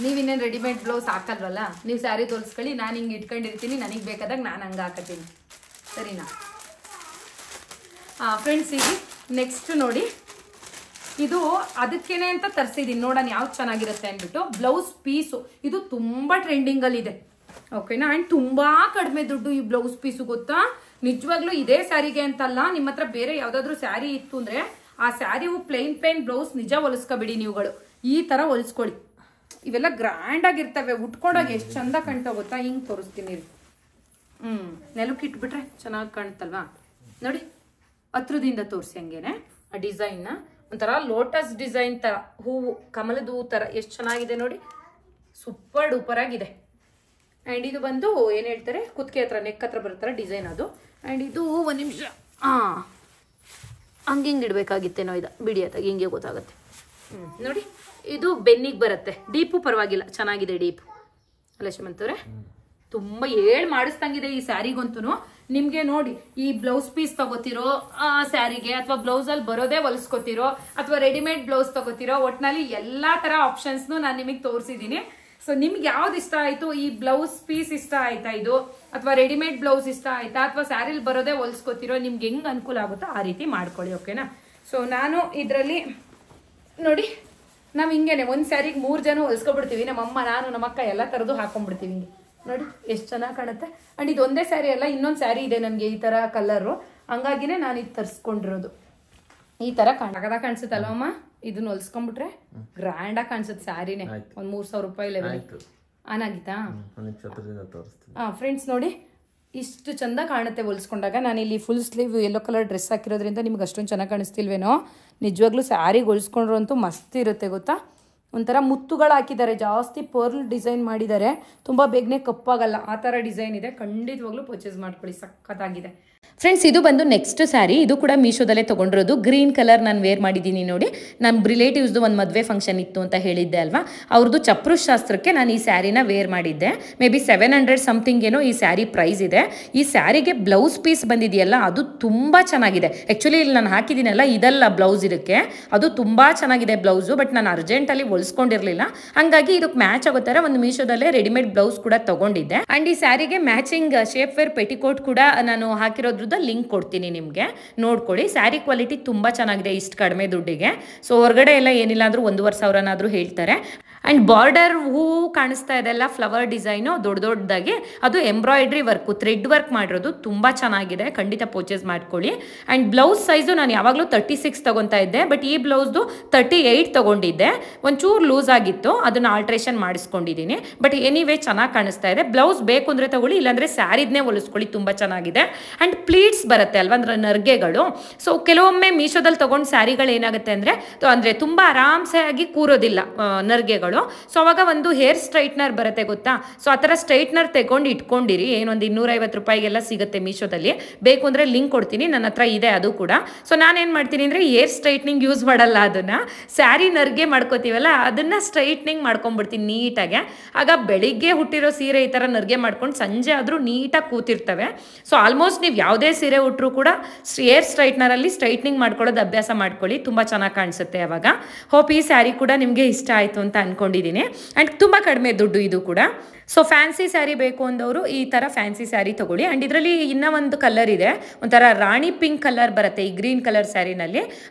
Speaker 2: ನೀವಿನ್ನೇನು ರೆಡಿಮೇಡ್ ಬ್ಲೌಸ್ ಹಾಕಲ್ವಲ್ಲ, ನೀವು ಸ್ಯಾರಿ ತೋರಿಸ್ಕೊಳ್ಳಿ, ನಾನು ಹಿಂಗೆ ಇಟ್ಕೊಂಡಿರ್ತೀನಿ, ನನಗೆ ಬೇಕಾದಾಗ ನಾನು ಹಂಗೆ ಹಾಕತ್ತೀನಿ. ಸರಿನಾ? ಫ್ರೆಂಡ್ಸ್, ಈಗ ನೆಕ್ಸ್ಟ್ ನೋಡಿ, ಇದು ಅದಕ್ಕೇನೆ ಅಂತ ತರಿಸಿದ್ದೀನಿ, ನೋಡೋಣ ಯಾವ್ದು ಚೆನ್ನಾಗಿರುತ್ತೆ ಅಂದ್ಬಿಟ್ಟು. ಬ್ಲೌಸ್ ಪೀಸು ಇದು ತುಂಬ ಟ್ರೆಂಡಿಂಗಲ್ಲಿದೆ. ಓಕೆನಾ? ಆ್ಯಂಡ್ ತುಂಬ ಕಡಿಮೆ ದುಡ್ಡು ಈ ಬ್ಲೌಸ್ ಪೀಸು, ಗೊತ್ತಾ? ನಿಜವಾಗ್ಲೂ ಇದೇ ಸ್ಯಾರಿಗೆ ಅಂತಲ್ಲ, ನಿಮ್ಮ ಹತ್ರ ಬೇರೆ ಯಾವುದಾದ್ರೂ ಸ್ಯಾರಿ ಇತ್ತು ಅಂದರೆ ಆ ಸ್ಯಾರಿವು ಪ್ಲೇನ್ ಬ್ಲೌಸ್ ನಿಜ ಹೊಲಿಸ್ಕೊಬಿಡಿ ನೀವುಗಳು. ಈ ಥರ ಹೊಲಿಸ್ಕೊಳ್ಳಿ, ಇವೆಲ್ಲ ಗ್ರ್ಯಾಂಡ್ ಆಗಿರ್ತವೆ. ಉಟ್ಕೊಂಡಾಗ ಎಷ್ಟು ಚಂದ ಕಾಣ್ತಾ ಗೊತ್ತಾ? ಹಿಂಗೆ ತೋರಿಸ್ತೀನಿ. ನೆಲಕ್ಕೆ ಇಟ್ಬಿಟ್ರೆ ಚೆನ್ನಾಗಿ ಕಾಣುತ್ತಲ್ವಾ? ನೋಡಿ, ಹತ್ರದಿಂದ ತೋರಿಸಿ ಹಂಗೇನೆ ಆ ಡಿಸೈನ್ನ. ಒಂಥರ ಲೋಟಸ್ ಡಿಸೈನ್ ಥರ, ಹೂವು ಕಮಲದ ಹೂ ಥರ ಎಷ್ಟು ಚೆನ್ನಾಗಿದೆ ನೋಡಿ. ಸೂಪರ್ ಡೂಪರ್ ಆಗಿದೆ. ಆ್ಯಂಡ್ ಇದು ಬಂದು ಏನು ಹೇಳ್ತಾರೆ, ಕುತ್ತಿಗೆ ಹತ್ರ ನೆಕ್ ಹತ್ರ ಬರುತ್ತಾರೆ ಡಿಸೈನ್ ಅದು. ಆ್ಯಂಡ್ ಇದು ಒಂದು ನಿಮಿಷ ಹಂಗೆ ಇಡಬೇಕಾಗಿತ್ತೇನೋ, ಇದು ಬಿಡಿಯತ್ತಾಗ ಹಿಂಗೆ ಗೊತ್ತಾಗುತ್ತೆ. ನೋಡಿ, ಇದು ಬೆನ್ನಿಗೆ ಬರುತ್ತೆ. ಡೀಪು ಪರವಾಗಿಲ್ಲ, ಚೆನ್ನಾಗಿದೆ ಡೀಪು ಅಲ್ಲ ಶಮಂತವ್ರೆ? ತುಂಬಾ ಮಾಡಿಸ್ದಂಗಿದೆ ಈ ಸ್ಯಾರಿಗಂತೂ. ನಿಮ್ಗೆ ನೋಡಿ ಈ ಬ್ಲೌಸ್ ಪೀಸ್ ತಗೋತಿರೋ ಸ್ಯಾರಿಗೆ ಅಥವಾ ಬ್ಲೌಸ್ ಅಲ್ಲಿ ಬರೋದೇ ಹೊಲಿಸ್ಕೊತಿರೋ ಅಥವಾ ರೆಡಿಮೇಡ್ ಬ್ಲೌಸ್ ತಗೋತಿರೋ, ಒಟ್ನಲ್ಲಿ ಎಲ್ಲಾ ತರ ಆಪ್ಷನ್ಸ್ ನಾನು ನಿಮಗೆ ತೋರಿಸಿದೀನಿ. ಸೊ ನಿಮ್ಗೆ ಯಾವ್ದು ಇಷ್ಟ ಆಯ್ತು, ಈ ಬ್ಲೌಸ್ ಪೀಸ್ ಇಷ್ಟ ಆಯ್ತಾ ಇದು, ಅಥವಾ ರೆಡಿಮೇಡ್ ಬ್ಲೌಸ್ ಇಷ್ಟ ಆಯ್ತಾ, ಅಥವಾ ಸ್ಯಾರಿಲ್ ಬರೋದೇ ಹೊಲಿಸ್ಕೊತಿರೋ, ನಿಮ್ಗೆ ಹೆಂಗ್ ಅನುಕೂಲ ಆಗುತ್ತೋ ಆ ರೀತಿ ಮಾಡ್ಕೊಳ್ಳಿ. ಓಕೆನಾ. ಸೊ ನಾನು ಇದರಲ್ಲಿ ನೋಡಿ, ನಾವ್ ಹಿಂಗೇನೆ ಒಂದ್ ಸ್ಯಾರಿಗೆ 3 ಜನ ಹೊಲಿಸ್ಕೊಬಿಡ್ತೀವಿ. ನಮ್ಮಮ್ಮ, ನಾನು, ನಮ್ಮಕ್ಕ ಎಲ್ಲ ತರದ್ದು ಹಾಕೊಂಡ್ಬಿಡ್ತೀವಿ. ಹಿಂಗೆ ನೋಡಿ ಎಷ್ಟು ಚೆನ್ನಾಗಿ ಕಾಣುತ್ತೆ. ಅಂಡ್ ಇದು ಒಂದೇ ಸ್ಯಾರಿ ಅಲ್ಲ, ಇನ್ನೊಂದು ಸ್ಯಾರಿ ಇದೆ ನನ್ಗೆ ಈ ತರ ಕಲರ್, ಹಂಗಾಗಿನೇ ನಾನು ಇದು ತರಿಸ್ಕೊಂಡಿರೋದು. ಈ ತರ ಕಾಣಿಸುತ್ತಲ್ವಮ್ಮ, ಇದನ್ನ ಹೊಲ್ಸ್ಕೊಂಡ್ಬಿಟ್ರೆ ಗ್ರ್ಯಾಂಡ್ ಆಗಿ ಕಾಣಿಸುತ್ತೆ ಸ್ಯಾರಿನೇ. ಒಂದ್ 3,000 ರೂಪಾಯಿ ಲೆವೆಲ್ ಆನಾಗಿತ್ತಾ. ಫ್ರೆಂಡ್ಸ್ ನೋಡಿ ಇಷ್ಟು ಚಂದ ಕಾಣುತ್ತೆ ಹೊಲ್ಸ್ಕೊಂಡಾಗ. ನಾನಿಲ್ಲಿ full sleeve yellow colour dress ಹಾಕಿರೋದ್ರಿಂದ ನಿಮ್ಗೆ ಅಷ್ಟೊಂದು ಚೆನ್ನಾಗಿ ಕಾಣಿಸ್ತಿಲ್ವೇನೋ. ನಿಜವಾಗ್ಲೂ ಸ್ಯಾರಿಗೆ ಹೊಲ್ಸ್ಕೊಂಡ್ರು ಅಂತೂ ಮಸ್ತ್ ಇರುತ್ತೆ ಗೊತ್ತಾ. ಒಂಥರ ಮುತ್ತುಗಳು ಹಾಕಿದ್ದಾರೆ, ಜಾಸ್ತಿ ಪರ್ಲ್ ಡಿಸೈನ್ ಮಾಡಿದ್ದಾರೆ, ತುಂಬಾ ಬೇಗನೆ ಕಪ್ಪಾಗಲ್ಲ ಆ ತರ ಡಿಸೈನ್ ಇದೆ. ಖಂಡಿತವಾಗ್ಲೂ ಪರ್ಚೇಸ್ ಮಾಡ್ಕೊಳ್ಳಿ, ಸಖತ್ತಾಗಿದೆ.
Speaker 1: ಫ್ರೆಂಡ್ಸ್ ಇದು ಬಂದು ನೆಕ್ಸ್ಟ್ ಸ್ಯಾರಿ. ಇದು ಕೂಡ ಮೀಶೋದಲ್ಲೇ ತೊಗೊಂಡಿರೋದು. ಗ್ರೀನ್ ಕಲರ್ ನಾನು ವೇರ್ ಮಾಡಿದ್ದೀನಿ ನೋಡಿ. ನಮ್ಮ ರಿಲೇಟಿವ್ಸ್ದು ಒಂದು ಮದುವೆ ಫಂಕ್ಷನ್ ಇತ್ತು ಅಂತ ಹೇಳಿದ್ದೆ ಅಲ್ವಾ, ಅವ್ರದ್ದು ಚಪ್ರು ಶಾಸ್ತ್ರಕ್ಕೆ ನಾನು ಈ ಸ್ಯಾರಿನ ವೇರ್ ಮಾಡಿದ್ದೆ. ಮೇ ಬಿ 700 ಸಮಥಿಂಗ್ ಏನೋ ಈ ಸ್ಯಾರಿ ಪ್ರೈಸ್ ಇದೆ. ಈ ಸ್ಯಾರಿಗೆ ಬ್ಲೌಸ್ ಪೀಸ್ ಬಂದಿದೆಯಲ್ಲ ಅದು ತುಂಬ ಚೆನ್ನಾಗಿದೆ. ಆ್ಯಕ್ಚುಲಿ ಇಲ್ಲಿ ನಾನು ಹಾಕಿದ್ದೀನಲ್ಲ ಇದಲ್ಲ ಬ್ಲೌಸ್, ಇದಕ್ಕೆ ಅದು ತುಂಬ ಚೆನ್ನಾಗಿದೆ ಬ್ಲೌಸು. ಬಟ್ ನಾನು ಅರ್ಜೆಂಟಲ್ಲಿ ಹೊಲಿಸ್ಕೊಂಡಿರಲಿಲ್ಲ, ಹಂಗಾಗಿ ಇದಕ್ಕೆ ಮ್ಯಾಚ್ ಆಗೋ ಥರ ಒಂದು ಮೀಶೋದಲ್ಲೇ ರೆಡಿಮೇಡ್ ಬ್ಲೌಸ್ ಕೂಡ ತೊಗೊಂಡಿದ್ದೆ. ಆ್ಯಂಡ್ ಈ ಸ್ಯಾರಿಗೆ ಮ್ಯಾಚಿಂಗ್ ಶೇಪ್ ವೇರ್ ಪೆಟಿಕೋಟ್ ಕೂಡ ನಾನು ಹಾಕಿರೋದ್ರದ್ದು ಲಿಂಕ್ ಕೊಡ್ತೀನಿ ನಿಮಗೆ, ನೋಡ್ಕೊಳ್ಳಿ. ಸ್ಯಾರಿ ಕ್ವಾಲಿಟಿ ತುಂಬ ಚೆನ್ನಾಗಿದೆ ಇಷ್ಟು ಕಡಿಮೆ ದುಡ್ಡಿಗೆ. ಸೊ ಹೊರಗಡೆ ಎಲ್ಲ ಏನಿಲ್ಲ ಅಂದ್ರೂ 1,500 ಹೇಳ್ತಾರೆ. ಆ್ಯಂಡ್ ಬಾರ್ಡರ್ ಹೂವು ಕಾಣಿಸ್ತಾ ಇದೆಲ್ಲ ಫ್ಲವರ್ ಡಿಸೈನು ದೊಡ್ಡದಾಗಿ, ಅದು ಎಂಬ್ರಾಯ್ಡ್ರಿ ವರ್ಕು ಥ್ರೆಡ್ ವರ್ಕ್ ಮಾಡಿರೋದು ತುಂಬ ಚೆನ್ನಾಗಿದೆ. ಖಂಡಿತ ಪರ್ಚೇಸ್ ಮಾಡ್ಕೊಳ್ಳಿ. ಆ್ಯಂಡ್ ಬ್ಲೌಸ್ ಸೈಜು ನಾನು ಯಾವಾಗಲೂ 36 ತಗೊತಾ ಇದ್ದೆ, ಬಟ್ ಈ ಬ್ಲೌಸ್ದು 38 ತಗೊಂಡಿದ್ದೆ. ಒಂಚೂರು ಲೂಸ್ ಆಗಿತ್ತು, ಅದನ್ನು ಆಲ್ಟ್ರೇಷನ್ ಮಾಡಿಸ್ಕೊಂಡಿದ್ದೀನಿ. ಬಟ್ ಎನಿವೇ ಚೆನ್ನಾಗಿ ಕಾಣಿಸ್ತಾ ಇದೆ. ಬ್ಲೌಸ್ ಬೇಕು ಅಂದರೆ ತಗೊಳ್ಳಿ, ಇಲ್ಲಾಂದರೆ ಸ್ಯಾರಿದ್ನೇ ಹೊಲಿಸ್ಕೊಳ್ಳಿ, ತುಂಬ ಚೆನ್ನಾಗಿದೆ. ಆ್ಯಂಡ್ ಪ್ಲೀಟ್ಸ್ ಬರುತ್ತೆ ಅಲ್ವಾ, ಅಂದರೆ ನರ್ಗೆಗಳು. ಸೊ ಕೆಲವೊಮ್ಮೆ ಮೀಶೋದಲ್ಲಿ ತೊಗೊಂಡು ಸ್ಯಾರಿಗಳು ಏನಾಗುತ್ತೆ ಅಂದರೆ ತುಂಬ ಆರಾಮ್ಸೆ ಆಗಿ ಕೂರೋದಿಲ್ಲ ನರ್ಗೆಗಳು. ಸೊ ಅವಾಗ ಒಂದು ಹೇರ್ ಸ್ಟ್ರೈಟ್ನರ್ ಬರುತ್ತೆ ಗೊತ್ತಾ, ಸೊ ಆ ಥರ ಸ್ಟ್ರೈಟ್ನರ್ ತಗೊಂಡು ಇಟ್ಕೊಂಡಿರಿ. ಏನೊಂದು 250 ರೂಪಾಯಿಗೆಲ್ಲ ಸಿಗುತ್ತೆ ಮೀಶೋದಲ್ಲಿ. ಬೇಕು ಅಂದರೆ ಲಿಂಕ್ ಕೊಡ್ತೀನಿ, ನನ್ನ ಹತ್ರ ಇದೆ ಅದು ಕೂಡ. ಸೊ ನಾನೇನು ಮಾಡ್ತೀನಿ ಅಂದರೆ ಹೇರ್ ಸ್ಟ್ರೈಟ್ನಿಂಗ್ ಯೂಸ್ ಮಾಡಲ್ಲ, ಅದನ್ನು ಸ್ಯಾರಿ ನರ್ಗೆ ಮಾಡ್ಕೋತೀವಲ್ಲ ಅದನ್ನು ಸ್ಟ್ರೈಟ್ನಿಂಗ್ ಮಾಡ್ಕೊಂಡ್ಬಿಡ್ತೀನಿ ನೀಟಾಗೆ. ಆಗ ಬೆಳಿಗ್ಗೆ ಹುಟ್ಟಿರೋ ಸೀರೆ ಈ ಥರ ನರ್ಗೆ ಮಾಡ್ಕೊಂಡು ಸಂಜೆ ಆದರೂ ನೀಟಾಗಿ ಕೂತಿರ್ತವೆ. ಸೊ ಆಲ್ಮೋಸ್ಟ್ ನೀವು ಯಾವುದೇ ಸೀರೆ ಉಟ್ಟರು ಕೂಡ ಹೇರ್ ಸ್ಟ್ರೈಟ್ನರಲ್ಲಿ ಸ್ಟ್ರೈಟ್ನಿಂಗ್ ಮಾಡ್ಕೊಳ್ಳೋದು ಅಭ್ಯಾಸ ಮಾಡ್ಕೊಳ್ಳಿ, ತುಂಬ ಚೆನ್ನಾಗಿ ಕಾಣಿಸುತ್ತೆ ಅವಾಗ. ಹೋಪ್ ಈ ಸ್ಯಾರಿ ಕೂಡ ನಿಮಗೆ ಇಷ್ಟ ಆಯಿತು ಅಂತ ಅನ್ಕೊಂಡಿದ್ದೀನಿ. ಆ್ಯಂಡ್ ತುಂಬ ಕಡಿಮೆ ದುಡ್ಡು ಇದು ಕೂಡ. ಸೊ ಫ್ಯಾನ್ಸಿ ಸ್ಯಾರಿ ಬೇಕು ಅಂದವರು ಈ ಥರ ಫ್ಯಾನ್ಸಿ ಸ್ಯಾರಿ ತೊಗೊಳ್ಳಿ. ಆ್ಯಂಡ್ ಇದರಲ್ಲಿ ಇನ್ನೂ ಒಂದು ಕಲರ್ ಇದೆ, ಒಂಥರ ರಾಣಿ ಪಿಂಕ್ ಕಲರ್ ಬರುತ್ತೆ ಈ ಗ್ರೀನ್ ಕಲರ್ ಸ್ಯಾರಿನಲ್ಲಿ,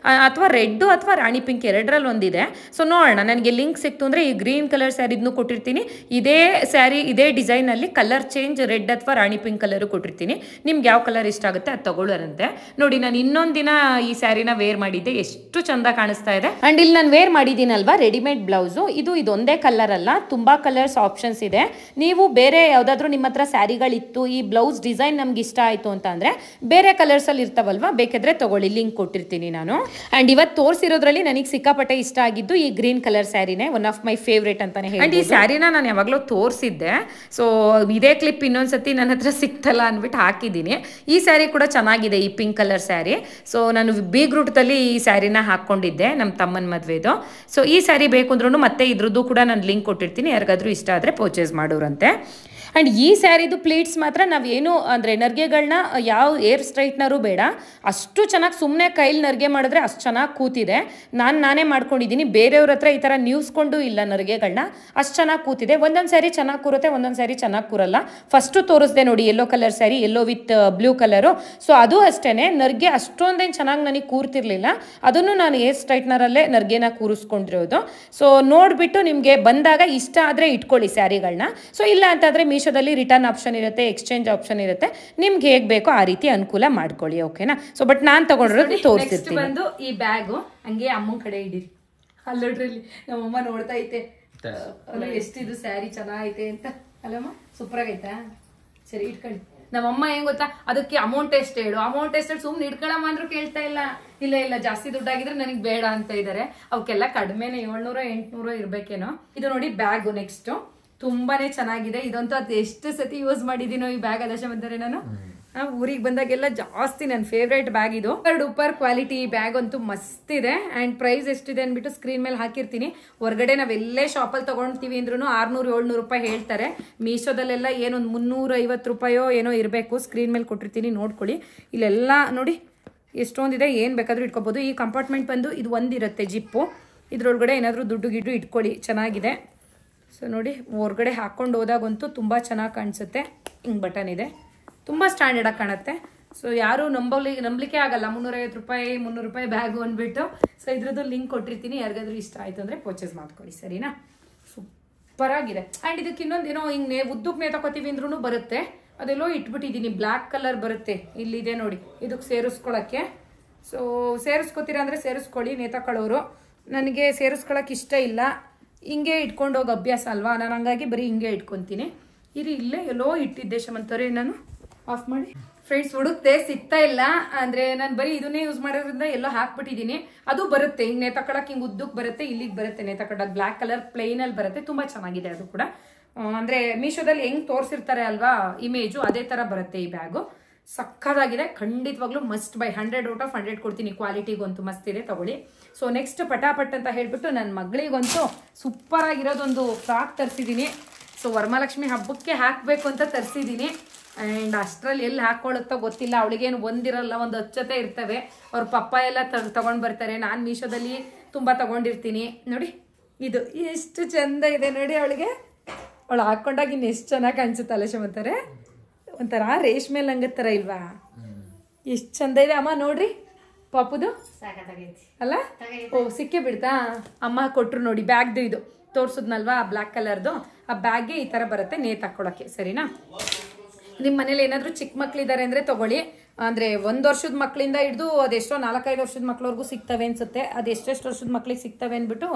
Speaker 1: ಅಥವಾ ರೆಡ್ಡು ಅಥವಾ ರಾಣಿ ಪಿಂಕ್ ಎರಡರಲ್ಲಿ ಒಂದಿದೆ. ಸೊ ನೋಡೋಣ, ನನಗೆ ಲಿಂಕ್ ಸಿಕ್ತು ಅಂದರೆ ಈ ಗ್ರೀನ್ ಕಲರ್ ಸ್ಯಾರಿದ್ನು ಕೊಟ್ಟಿರ್ತೀನಿ. ಇದೇ ಸ್ಯಾರಿ ಇದೇ ಡಿಸೈನಲ್ಲಿ ಕಲರ್ ಚೇಂಜ್ ರೆಡ್ ಅಥವಾ ರಾಣಿ ಪಿಂಕ್ ಕಲರು ಕೊಟ್ಟಿರ್ತೀನಿ. ನಿಮ್ಗೆ ಯಾವ ಕಲರ್ ಇಷ್ಟ ಆಗುತ್ತೆ ಅದು ತಗೊಳ್ಳೋರಂತೆ. ನೋಡಿ ನಾನು ಇನ್ನೊಂದು ದಿನ ಈ ಸ್ಯಾರಿನ ವೇರ್ ಮಾಡಿದ್ದೆ, ಎಷ್ಟು ಚಂದ ಕಾಣಿಸ್ತಾ ಇದೆ. ಆ್ಯಂಡ್ ಇಲ್ಲಿ ನಾನು ವೇರ್ ಮಾಡಿದ್ದೀನಲ್ವಾ ರೆಡಿಮೇಡ್ ಬ್ಲೌಸು, ಇದೊಂದೇ ಕಲರ್ ಅಲ್ಲ, ತುಂಬ ಕಲರ್ಸ್ ಆಪ್ಷನ್ಸ್ ಇದೆ. ನೀವು ಬೇರೆ ಯಾವುದಾದ್ರೂ ನಿಮ್ಮ ಹತ್ರ ಸ್ಯಾರಿಗಳಿತ್ತು, ಈ ಬ್ಲೌಸ್ ಡಿಸೈನ್ ನಮ್ಗೆ ಇಷ್ಟ ಆಯಿತು ಅಂತ ಅಂದರೆ ಬೇರೆ ಕಲರ್ಸಲ್ಲಿ ಇರ್ತಾವಲ್ವಾ, ಬೇಕಿದ್ರೆ ತಗೊಳ್ಳಿ, ಲಿಂಕ್ ಕೊಟ್ಟಿರ್ತೀನಿ ನಾನು. ಆ್ಯಂಡ್ ಇವತ್ತು ತೋರಿಸಿರೋದ್ರಲ್ಲಿ ನನಗೆ ಸಿಕ್ಕಾಪಟ್ಟೆ ಇಷ್ಟ ಆಗಿದ್ದು ಈ ಗ್ರೀನ್ ಕಲರ್ ಸ್ಯಾರಿನೇ, ಒನ್ ಆಫ್ ಮೈ ಫೇವ್ರೇಟ್ ಅಂತಾನೆ ಹೇಳಿ. ಆ್ಯಂಡ್ ಈ ಸ್ಯಾರಿನ ನಾನು ಯಾವಾಗಲೂ ತೋರಿಸಿದ್ದೆ, ಸೊ ಇದೇ ಕ್ಲಿಪ್ ಇನ್ನೊಂದ್ಸತಿ ನನ್ನ ಹತ್ರ ಸಿಕ್ತಲ್ಲ ಅಂದ್ಬಿಟ್ಟು ಹಾಕಿದ್ದೀನಿ. ಈ ಸ್ಯಾರಿ ಕೂಡ ಚೆನ್ನಾಗಿದೆ, ಈ ಪಿಂಕ್ ಕಲರ್ ಸ್ಯಾರಿ. ಸೊ ನಾನು ಬಿಗ್ ರೂಟಲ್ಲಿ ಈ ಸ್ಯಾರಿನ ಹಾಕ್ಕೊಂಡಿದ್ದೆ ನಮ್ಮ ತಮ್ಮನ ಮದುವೆದು. ಸೊ ಈ ಸ್ಯಾರಿ ಬೇಕು ಅಂದ್ರೂ ಮತ್ತೆ ಇದ್ರದ್ದು ಕೂಡ ನಾನು ಲಿಂಕ್ ಕೊಟ್ಟಿರ್ತೀನಿ, ಯಾರಿಗಾದ್ರೂ ಇಷ್ಟ ಆದರೆ ಪರ್ಚೇಸ್ ಮಾಡೋರಂತೆ. ಆ್ಯಂಡ್ ಈ ಸ್ಯಾರಿದು ಪ್ಲೀಟ್ಸ್ ಮಾತ್ರ ನಾವೇನು ಅಂದರೆ ನರ್ಗೆಗಳನ್ನ ಯಾವ ಏರ್ ಸ್ಟ್ರೈಟ್ನರು ಬೇಡ, ಅಷ್ಟು ಚೆನ್ನಾಗಿ ಸುಮ್ಮನೆ ಕೈಲಿ ನರ್ಗೆ ಮಾಡಿದ್ರೆ ಅಷ್ಟು ಚೆನ್ನಾಗಿ ಕೂತಿದೆ. ನಾನೇ ಮಾಡ್ಕೊಂಡಿದ್ದೀನಿ, ಬೇರೆಯವ್ರ ಹತ್ರ ಈ ಥರ ನ್ಯೂಸ್ಕೊಂಡು ಇಲ್ಲ ನರ್ಗೆಗಳನ್ನ, ಅಷ್ಟು ಚೆನ್ನಾಗಿ ಕೂತಿದೆ. ಒಂದೊಂದು ಸ್ಯಾರಿ ಚೆನ್ನಾಗಿ ಕೂರುತ್ತೆ, ಒಂದೊಂದು ಸ್ಯಾರಿ ಚೆನ್ನಾಗಿ ಕೂರಲ್ಲ. ಫಸ್ಟು ತೋರಿಸ್ದೆ ನೋಡಿ yellow colour sari, yellow with blue colour. So ಅದು ಅಷ್ಟೇ, ನರ್ಗೆ ಅಷ್ಟೊಂದೇನು ಚೆನ್ನಾಗಿ ನನಗೆ ಕೂರ್ತಿರ್ಲಿಲ್ಲ, ಅದನ್ನು ನಾನು ಏರ್ ಸ್ಟ್ರೈಟ್ನರಲ್ಲೇ ನರ್ಗೆನ ಕೂರಿಸ್ಕೊಂಡಿರೋದು. ಸೊ ನೋಡಿಬಿಟ್ಟು ನಿಮಗೆ ಬಂದಾಗ ಇಷ್ಟ ಆದರೆ ಇಟ್ಕೊಳ್ಳಿ ಸ್ಯಾರಿಗಳನ್ನ. ಸೊ ಇಲ್ಲ ಅಂತಂದರೆ ಮೀಶೋದಲ್ಲಿ ರಿಟರ್ನ್ ಆಪ್ಷನ್ ಇರುತ್ತೆ, ಎಕ್ಸ್ಚೇಂಜ್ ಆಪ್ಷನ್ ಇರುತ್ತೆ, ನಿಮ್ಗೆ ಹೇಗೆ ಬೇಕೋ ಆ ರೀತಿ ಅನುಕೂಲ ಮಾಡ್ಕೊಳ್ಳಿ. ಓಕೆನಾ. ಸೊ ಬಟ್ ನಾನು ತಗೊಂಡಿರೋದು ತೋರಿಸ್ತೀನಿ.
Speaker 2: ಬಂದು ಈ ಬ್ಯಾಗು ಹಂಗೆ ಅಮ್ಮನ ಕಡೆ ಇಡೀರಿ, ಅಲ್ಲೊಡ್ರಲ್ಲಿ ನಮ್ಮಮ್ಮ ನೋಡ್ತಾ ಐತೆ ಎಷ್ಟಿದು ಸ್ಯಾರಿ ಚೆನ್ನಾಗೈತೆ ಅಂತ. ಅಲ್ಲಮ್ಮ ಸೂಪರ್ ಆಗೈತಾ, ಸರಿ ಇಟ್ಕೊಳ್ಳಿ. ನಮ್ಮಮ್ಮ ಏನ್ ಗೊತ್ತಾ, ಅದಕ್ಕೆ ಅಮೌಂಟ್ ಎಷ್ಟು ಹೇಳು, ಅಮೌಂಟ್ ಎಷ್ಟು ಹೇಳಿ ಸುಮ್ನೆ ಇಟ್ಕೊಳ್ಳಮ್ಮ ಅಂದ್ರೂ ಕೇಳ್ತಾ ಇಲ್ಲ. ಇಲ್ಲ ಜಾಸ್ತಿ ದುಡ್ಡಾಗಿದ್ರೆ ನನಗೆ ಬೇಡ ಅಂತ ಇದ್ದಾರೆ. ಅವಕ್ಕೆಲ್ಲ ಕಡಿಮೆನೆ 700-800 ಇರ್ಬೇಕೇನೋ. ಇದು ನೋಡಿ ಬ್ಯಾಗು ನೆಕ್ಸ್ಟ್, ತುಂಬಾನೇ ಚೆನ್ನಾಗಿದೆ. ಇದಂತೂ ಅದು ಎಷ್ಟು ಸತಿ ಯೂಸ್ ಮಾಡಿದೀನೋ ಈ ಬ್ಯಾಗ್ ಅದಶ ಬಂದರೆ ನಾನು ಊರಿಗೆ ಬಂದಾಗೆಲ್ಲ ಜಾಸ್ತಿ ನನ್ನ ಫೇವ್ರೇಟ್ ಬ್ಯಾಗ್ ಇದು. ಸೂಪರ್ ಕ್ವಾಲಿಟಿ ಬ್ಯಾಗ್ ಅಂತೂ ಮಸ್ತ್ ಇದೆ. ಅಂಡ್ ಪ್ರೈಸ್ ಎಷ್ಟಿದೆ ಅಂದ್ಬಿಟ್ಟು ಸ್ಕ್ರೀನ್ ಮೇಲೆ ಹಾಕಿರ್ತೀನಿ. ಹೊರಗಡೆ ನಾವೆಲ್ಲೇ ಶಾಪಲ್ಲಿ ತಗೊಳ್ತೀವಿ ಅಂದ್ರೂ 600-700 ರೂಪಾಯಿ ಹೇಳ್ತಾರೆ. ಮೀಶೋದಲ್ಲೆಲ್ಲ ಏನೊಂದು 350 ರೂಪಾಯೋ ಏನೋ ಇರಬೇಕು. ಸ್ಕ್ರೀನ್ ಮೇಲೆ ಕೊಟ್ಟಿರ್ತೀನಿ, ನೋಡ್ಕೊಳ್ಳಿ. ಇಲ್ಲೆಲ್ಲ ನೋಡಿ ಎಷ್ಟೊಂದಿದೆ, ಏನು ಬೇಕಾದರೂ ಇಟ್ಕೋಬೋದು. ಈ ಕಂಪಾರ್ಟ್ಮೆಂಟ್ ಬಂದು ಇದು ಒಂದಿರುತ್ತೆ ಜಿಪ್ಪು. ಇದ್ರೊಳಗಡೆ ಏನಾದರೂ ದುಡ್ಡು ಗಿಡ್ಡು ಇಟ್ಕೊಳ್ಳಿ, ಚೆನ್ನಾಗಿದೆ. ಸೊ ನೋಡಿ, ಹೊರಗಡೆ ಹಾಕ್ಕೊಂಡು ಹೋದಾಗಂತೂ ತುಂಬ ಚೆನ್ನಾಗಿ ಕಾಣಿಸುತ್ತೆ. ಹಿಂಗೆ ಬಟನ್ ಇದೆ, ತುಂಬ ಸ್ಟ್ಯಾಂಡರ್ಡಾಗಿ ಕಾಣುತ್ತೆ. ಸೊ ಯಾರು ನಂಬಲಿಕ್ಕೆ ಆಗಲ್ಲ 350 ರೂಪಾಯಿ 300 ರೂಪಾಯಿ ಬ್ಯಾಗು ಅಂದ್ಬಿಟ್ಟು. ಸೊ ಇದ್ರದ್ದು ಲಿಂಕ್ ಕೊಟ್ಟಿರ್ತೀನಿ, ಯಾರಿಗಾದ್ರೂ ಇಷ್ಟ ಆಯಿತು ಅಂದರೆ ಪರ್ಚೇಸ್ ಮಾಡ್ಕೊಳ್ಳಿ, ಸರಿನಾ? ಸೂಪರ್ ಆಗಿದೆ. ಆ್ಯಂಡ್ ಇದಕ್ಕೆ ಇನ್ನೊಂದೇನೋ ಹಿಂಗೆ ಉದ್ದಕ್ಕೆ ನೇತಾಕೋತೀವಿ ಅಂದ್ರೂ ಬರುತ್ತೆ. ಅದೆಲ್ಲೋ ಇಟ್ಬಿಟ್ಟಿದ್ದೀನಿ, ಬ್ಲ್ಯಾಕ್ ಕಲರ್ ಬರುತ್ತೆ, ಇಲ್ಲಿದೆ ನೋಡಿ, ಇದಕ್ಕೆ ಸೇರಿಸ್ಕೊಳ್ಳೋಕ್ಕೆ. ಸೊ ಸೇರಿಸ್ಕೋತೀರಾ ಅಂದರೆ ಸೇರಿಸ್ಕೊಳ್ಳಿ, ನೇತಾಕೊಳ್ಳೋರು. ನನಗೆ ಸೇರಿಸ್ಕೊಳ್ಳೋಕೆ ಇಷ್ಟ ಇಲ್ಲ, ಹಿಂಗೆ ಇಟ್ಕೊಂಡು ಹೋಗೋ ಅಭ್ಯಾಸ ಅಲ್ವಾ, ನಾನು ಹಂಗಾಗಿ ಬರೀ ಹಿಂಗೆ ಇಟ್ಕೊತೀನಿ. ಇಲ್ಲೇ ಎಲ್ಲೋ ಇಟ್ಟಿದ್ದೆ ಶಮಂತವ್ರೆ, ನಾನು ಆಫ್ ಮಾಡಿ ಫ್ರೆಂಡ್ಸ್ ಹುಡುಕ್ತೆ, ಸಿಗ್ತಾ ಇಲ್ಲ. ಅಂದರೆ ನಾನು ಬರೀ ಇದನ್ನೇ ಯೂಸ್ ಮಾಡೋದ್ರಿಂದ ಎಲ್ಲೋ ಹಾಕ್ಬಿಟ್ಟಿದ್ದೀನಿ. ಅದು ಬರುತ್ತೆ ಹಿಂಗೆ ನೇತಾಕೊಳ್ಳೋಕೆ, ಹಿಂಗೆ ಉದ್ದಕ್ಕೆ ಬರುತ್ತೆ, ಇಲ್ಲಿಗೆ ಬರುತ್ತೆ ನೇತಾಕೊಳ್ಳೋಕೆ. ಬ್ಲ್ಯಾಕ್ ಕಲರ್ ಪ್ಲೈನಲ್ಲಿ ಬರುತ್ತೆ, ತುಂಬ ಚೆನ್ನಾಗಿದೆ ಅದು ಕೂಡ. ಅಂದರೆ ಮೀಶೋದಲ್ಲಿ ಹೆಂಗೆ ತೋರಿಸಿರ್ತಾರೆ ಅಲ್ವಾ ಇಮೇಜು, ಅದೇ ಥರ ಬರುತ್ತೆ ಈ ಬ್ಯಾಗು. ಸಕ್ಕದಾಗಿದೆ, ಖಂಡಿತವಾಗ್ಲೂ ಮಸ್ಟ್ ಬೈ. 100/100 ಕೊಡ್ತೀನಿ, ಕ್ವಾಲಿಟಿಗಂತೂ ಮಸ್ತ್ ಇದೆ, ತಗೊಳ್ಳಿ. ಸೊ ನೆಕ್ಸ್ಟ್ ಪಟಾಪಟ್ ಅಂತ ಹೇಳ್ಬಿಟ್ಟು ನನ್ನ ಮಗಳಿಗಂತೂ ಸೂಪರ್ ಆಗಿರೋದೊಂದು ಫ್ರಾಕ್ ತರಿಸಿದ್ದೀನಿ. ಸೊ ವರಮಹಾಲಕ್ಷ್ಮಿ ಹಬ್ಬಕ್ಕೆ ಹಾಕಬೇಕು ಅಂತ ತರಿಸಿದ್ದೀನಿ. ಆ್ಯಂಡ್ ಅಷ್ಟರಲ್ಲಿ ಎಲ್ಲಿ ಹಾಕ್ಕೊಳ್ಳುತ್ತೋ ಗೊತ್ತಿಲ್ಲ. ಅವಳಿಗೇನು ಒಂದಿರಲ್ಲ, ಒಂದು 10 ಜೊತೆ ಇರ್ತವೆ. ಅವ್ರ ಪಪ್ಪ ಎಲ್ಲ ತಗೊಂಡು ಬರ್ತಾರೆ. ನಾನು ಮೀಶೋದಲ್ಲಿ ತುಂಬ ತಗೊಂಡಿರ್ತೀನಿ. ನೋಡಿ ಇದು ಎಷ್ಟು ಚಂದ ಇದೆ ನೋಡಿ. ಅವಳಿಗೆ ಅವಳು ಹಾಕ್ಕೊಂಡಾಗ ಇನ್ನು ಎಷ್ಟು ಚೆನ್ನಾಗಿ ಕಾಣಿಸುತ್ತಲ್ಲ ಶಮಂತಾರೆ, ಒಂಥರ ರೇಷ್ಮೆ ಲಂಗದ ಥರ ಇಲ್ವಾ, ಎಷ್ಟು ಚಂದ ಇದೆ ಅಮ್ಮ. ನೋಡ್ರಿ ಪಾಪುದು ಅಲ್ಲ, ಓ ಸಿಕ್ಕೇ ಬಿಡ್ತಾ, ಅಮ್ಮ ಕೊಟ್ಟರು ನೋಡಿ. ಬ್ಯಾಗ್ದು ಇದು ತೋರಿಸಿದ್ನಲ್ವಾ ಬ್ಲ್ಯಾಕ್ ಕಲರ್ದು, ಆ ಬ್ಯಾಗ್ಗೆ ಈ ಥರ ಬರುತ್ತೆ ನೇತಾಕೊಳ್ಳೋಕ್ಕೆ, ಸರಿನಾ? ನಿಮ್ಮ ಮನೇಲಿ ಏನಾದರೂ ಚಿಕ್ಕ ಮಕ್ಳಿದ್ದಾರೆ ಅಂದರೆ ತಗೊಳ್ಳಿ. ಅಂದರೆ 1 ವರ್ಷದ ಮಕ್ಕಳಿಂದ ಹಿಡಿದು ಅದೆಷ್ಟೋ 4-5 ವರ್ಷದ ಮಕ್ಳವ್ರಿಗೂ ಸಿಗ್ತವೆ ಅನ್ಸುತ್ತೆ. ಅದು ಎಷ್ಟೆಷ್ಟು ವರ್ಷದ ಮಕ್ಳಿಗೆ ಸಿಗ್ತವೆ ಅಂದ್ಬಿಟ್ಟು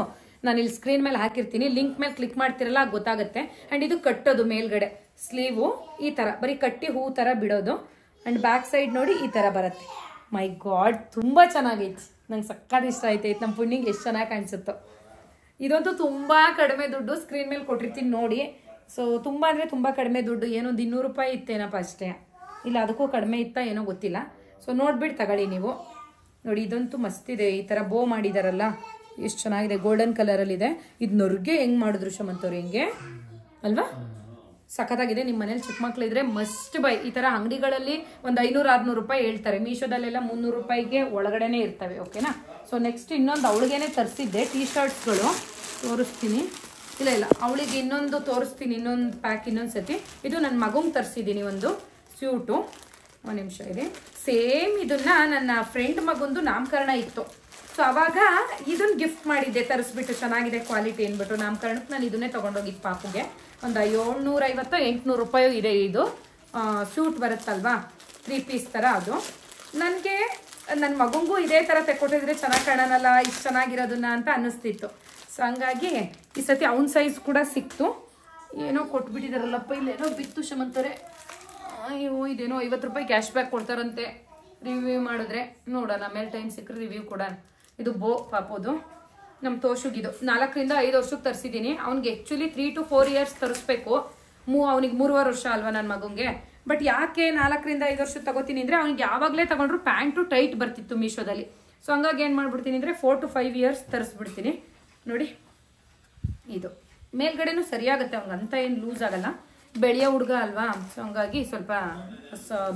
Speaker 2: ನಾನು ಇಲ್ಲಿ ಸ್ಕ್ರೀನ್ ಮೇಲೆ ಹಾಕಿರ್ತೀನಿ. ಲಿಂಕ್ ಮೇಲೆ ಕ್ಲಿಕ್ ಮಾಡ್ತಿರಲ್ಲ, ಗೊತ್ತಾಗುತ್ತೆ. ಆ್ಯಂಡ್ ಇದು ಕಟ್ಟೋದು ಮೇಲ್ಗಡೆ ಸ್ಲೀವು ಈ ಥರ ಬರೀ ಕಟ್ಟಿ ಹೂ ಥರ ಬಿಡೋದು. ಆ್ಯಂಡ್ ಬ್ಯಾಕ್ ಸೈಡ್ ನೋಡಿ ಈ ಥರ ಬರುತ್ತೆ. ಮೈ ಗಾಡ್, ತುಂಬ ಚೆನ್ನಾಗೈತಿ, ನಂಗೆ ಸಕ್ಕತ್ ಇಷ್ಟ ಆಯ್ತೈತೆ. ನಮ್ಮ ಪುಣ್ಣಿಗೆ ಎಷ್ಟು ಚೆನ್ನಾಗಿ ಕಾಣಿಸುತ್ತೋ. ಇದಂತೂ ತುಂಬ ಕಡಿಮೆ ದುಡ್ಡು, ಸ್ಕ್ರೀನ್ ಮೇಲೆ ಕೊಟ್ಟಿರ್ತೀನಿ ನೋಡಿ. ಸೊ ತುಂಬ ಅಂದರೆ ತುಂಬ ಕಡಿಮೆ ದುಡ್ಡು, ಏನೋ 200 ರೂಪಾಯಿ ಇತ್ತೇನಪ್ಪ ಅಷ್ಟೇ, ಇಲ್ಲ ಅದಕ್ಕೂ ಕಡಿಮೆ ಇತ್ತಾ ಏನೋ ಗೊತ್ತಿಲ್ಲ. ಸೊ ನೋಡ್ಬಿಟ್ಟು ತಗೊಳ್ಳಿ ನೀವು. ನೋಡಿ ಇದಂತೂ ಮಸ್ತಿದೆ, ಈ ಥರ ಬೋ ಮಾಡಿದಾರಲ್ಲ, ಎಷ್ಟು ಚೆನ್ನಾಗಿದೆ, ಗೋಲ್ಡನ್ ಕಲರಲ್ಲಿದೆ. ಇದು ನೊರ್ಗೆ ಹೆಂಗೆ ಮಾಡಿದ್ರು ಶಮಂತವ್ರು, ಹೆಂಗೆ ಅಲ್ವಾ, ಸಖತ್ತಾಗಿದೆ. ನಿಮ್ಮ ಮನೇಲಿ ಚಿಕ್ಕ ಮಕ್ಳಿದ್ರೆ ಮಸ್ಟ್ ಬೈ. ಈ ಥರ ಅಂಗಡಿಗಳಲ್ಲಿ ಒಂದು 500-600 ರೂಪಾಯಿ ಹೇಳ್ತಾರೆ, ಮೀಶೋದಲ್ಲೆಲ್ಲ 300 ರೂಪಾಯಿಗೆ ಒಳಗಡೆನೇ ಇರ್ತವೆ, ಓಕೆನಾ? ಸೊ ನೆಕ್ಸ್ಟ್ ಇನ್ನೊಂದು ಅವಳಿಗೇನೆ ತರಿಸಿದ್ದೆ ಟೀ ಶರ್ಟ್ಸ್ಗಳು, ತೋರಿಸ್ತೀನಿ. ಇಲ್ಲ ಅವಳಿಗೆ ಇನ್ನೊಂದು ತೋರಿಸ್ತೀನಿ, ಇನ್ನೊಂದು ಪ್ಯಾಕ್ ಇನ್ನೊಂದು ಸತಿ. ಇದು ನನ್ನ ಮಗುಂಗೆ ತರಿಸಿದ್ದೀನಿ ಒಂದು ಸ್ಯೂಟು, ಒಂದು ನಿಮಿಷ ಇದೆ. ಸೇಮ್ ಇದನ್ನ ನನ್ನ ಫ್ರೆಂಡ್ ಮಗುಂದು ನಾಮಕರಣ ಇತ್ತು. ಸೊ ಅವಾಗ ಇದನ್ನ ಗಿಫ್ಟ್ ಮಾಡಿದ್ದೆ, ತರಿಸ್ಬಿಟ್ಟು ಚೆನ್ನಾಗಿದೆ ಕ್ವಾಲಿಟಿ ಅಂದ್ಬಿಟ್ಟು. ನಾಮಕರಣಕ್ಕೆ ನಾನು ಇದನ್ನೇ ತೊಗೊಂಡೋಗಿದ್ದು ಪಾಪುಗೆ. ಒಂದು 750-800 ರೂಪಾಯಿ ಇದೆ. ಇದು ಸ್ಯೂಟ್ ಬರುತ್ತಲ್ವಾ 3 ಪೀಸ್ ಥರ, ಅದು ನನಗೆ ನನ್ನ ಮಗುಂಗೂ ಇದೇ ಥರ ತೆಕ್ಕೊಟ್ಟಿದ್ರೆ ಚೆನ್ನಾಗಿ ಕಾಣೋಣಲ್ಲ, ಇಷ್ಟು ಚೆನ್ನಾಗಿರೋದನ್ನ ಅಂತ ಅನ್ನಿಸ್ತಿತ್ತು. ಸೊ ಹಂಗಾಗಿ ಈ ಸತಿ ಅವನ ಸೈಜ್ ಕೂಡ ಸಿಕ್ತು. ಏನೋ ಕೊಟ್ಬಿಟ್ಟಿದಾರಲ್ಲಪ್ಪ, ಇಲ್ಲೇನೋ ಬಿತ್ತು ಶಮಂತರೆ. ಅಯ್ಯೋ, ಇದೇನೋ 50 ರೂಪಾಯಿ ಕ್ಯಾಶ್ ಬ್ಯಾಕ್ ಕೊಡ್ತಾರಂತೆ ರಿವ್ಯೂ ಮಾಡಿದ್ರೆ. ನೋಡೋಣ, ಮೇಲೆ ಟೈಮ್ ಸಿಕ್ಕರೆ ರಿವ್ಯೂ ಕೊಡೋಣ. ಇದು ಬೋ ಪಾಪೋದು, ನಮ್ಮ ತೋಷುಗಿದು 4-5 ವರ್ಷಕ್ಕೆ ತರಿಸಿದ್ದೀನಿ. ಅವ್ನಿಗೆ ಆ್ಯಕ್ಚುಲಿ 3 to 4 ಇಯರ್ಸ್ ತರಿಸ್ಬೇಕು. ಅವನಿಗೆ 3.5 ವರ್ಷ ಅಲ್ವಾ ನನ್ನ ಮಗುಂಗೆ. ಬಟ್ ಯಾಕೆ 4-5 ವರ್ಷ ತಗೋತೀನಿ ಅಂದರೆ, ಅವ್ನಿಗೆ ಯಾವಾಗಲೇ ತಗೊಂಡ್ರು ಪ್ಯಾಂಟು ಟೈಟ್ ಬರ್ತಿತ್ತು ಮೀಶೋದಲ್ಲಿ. ಸೊ ಹಂಗಾಗಿ ಏನು ಮಾಡ್ಬಿಡ್ತೀನಿ ಅಂದರೆ 4 to 5 ಇಯರ್ಸ್ ತರಿಸ್ಬಿಡ್ತೀನಿ. ನೋಡಿ ಇದು ಮೇಲ್ಗಡೆನೂ ಸರಿಯಾಗುತ್ತೆ, ಅವ್ನಿಗೆ ಅಂತ ಏನು ಲೂಸ್ ಆಗಲ್ಲ, ಬೆಳೆಯೋ ಹುಡುಗ ಅಲ್ವಾ. ಸೊ ಹಂಗಾಗಿ ಸ್ವಲ್ಪ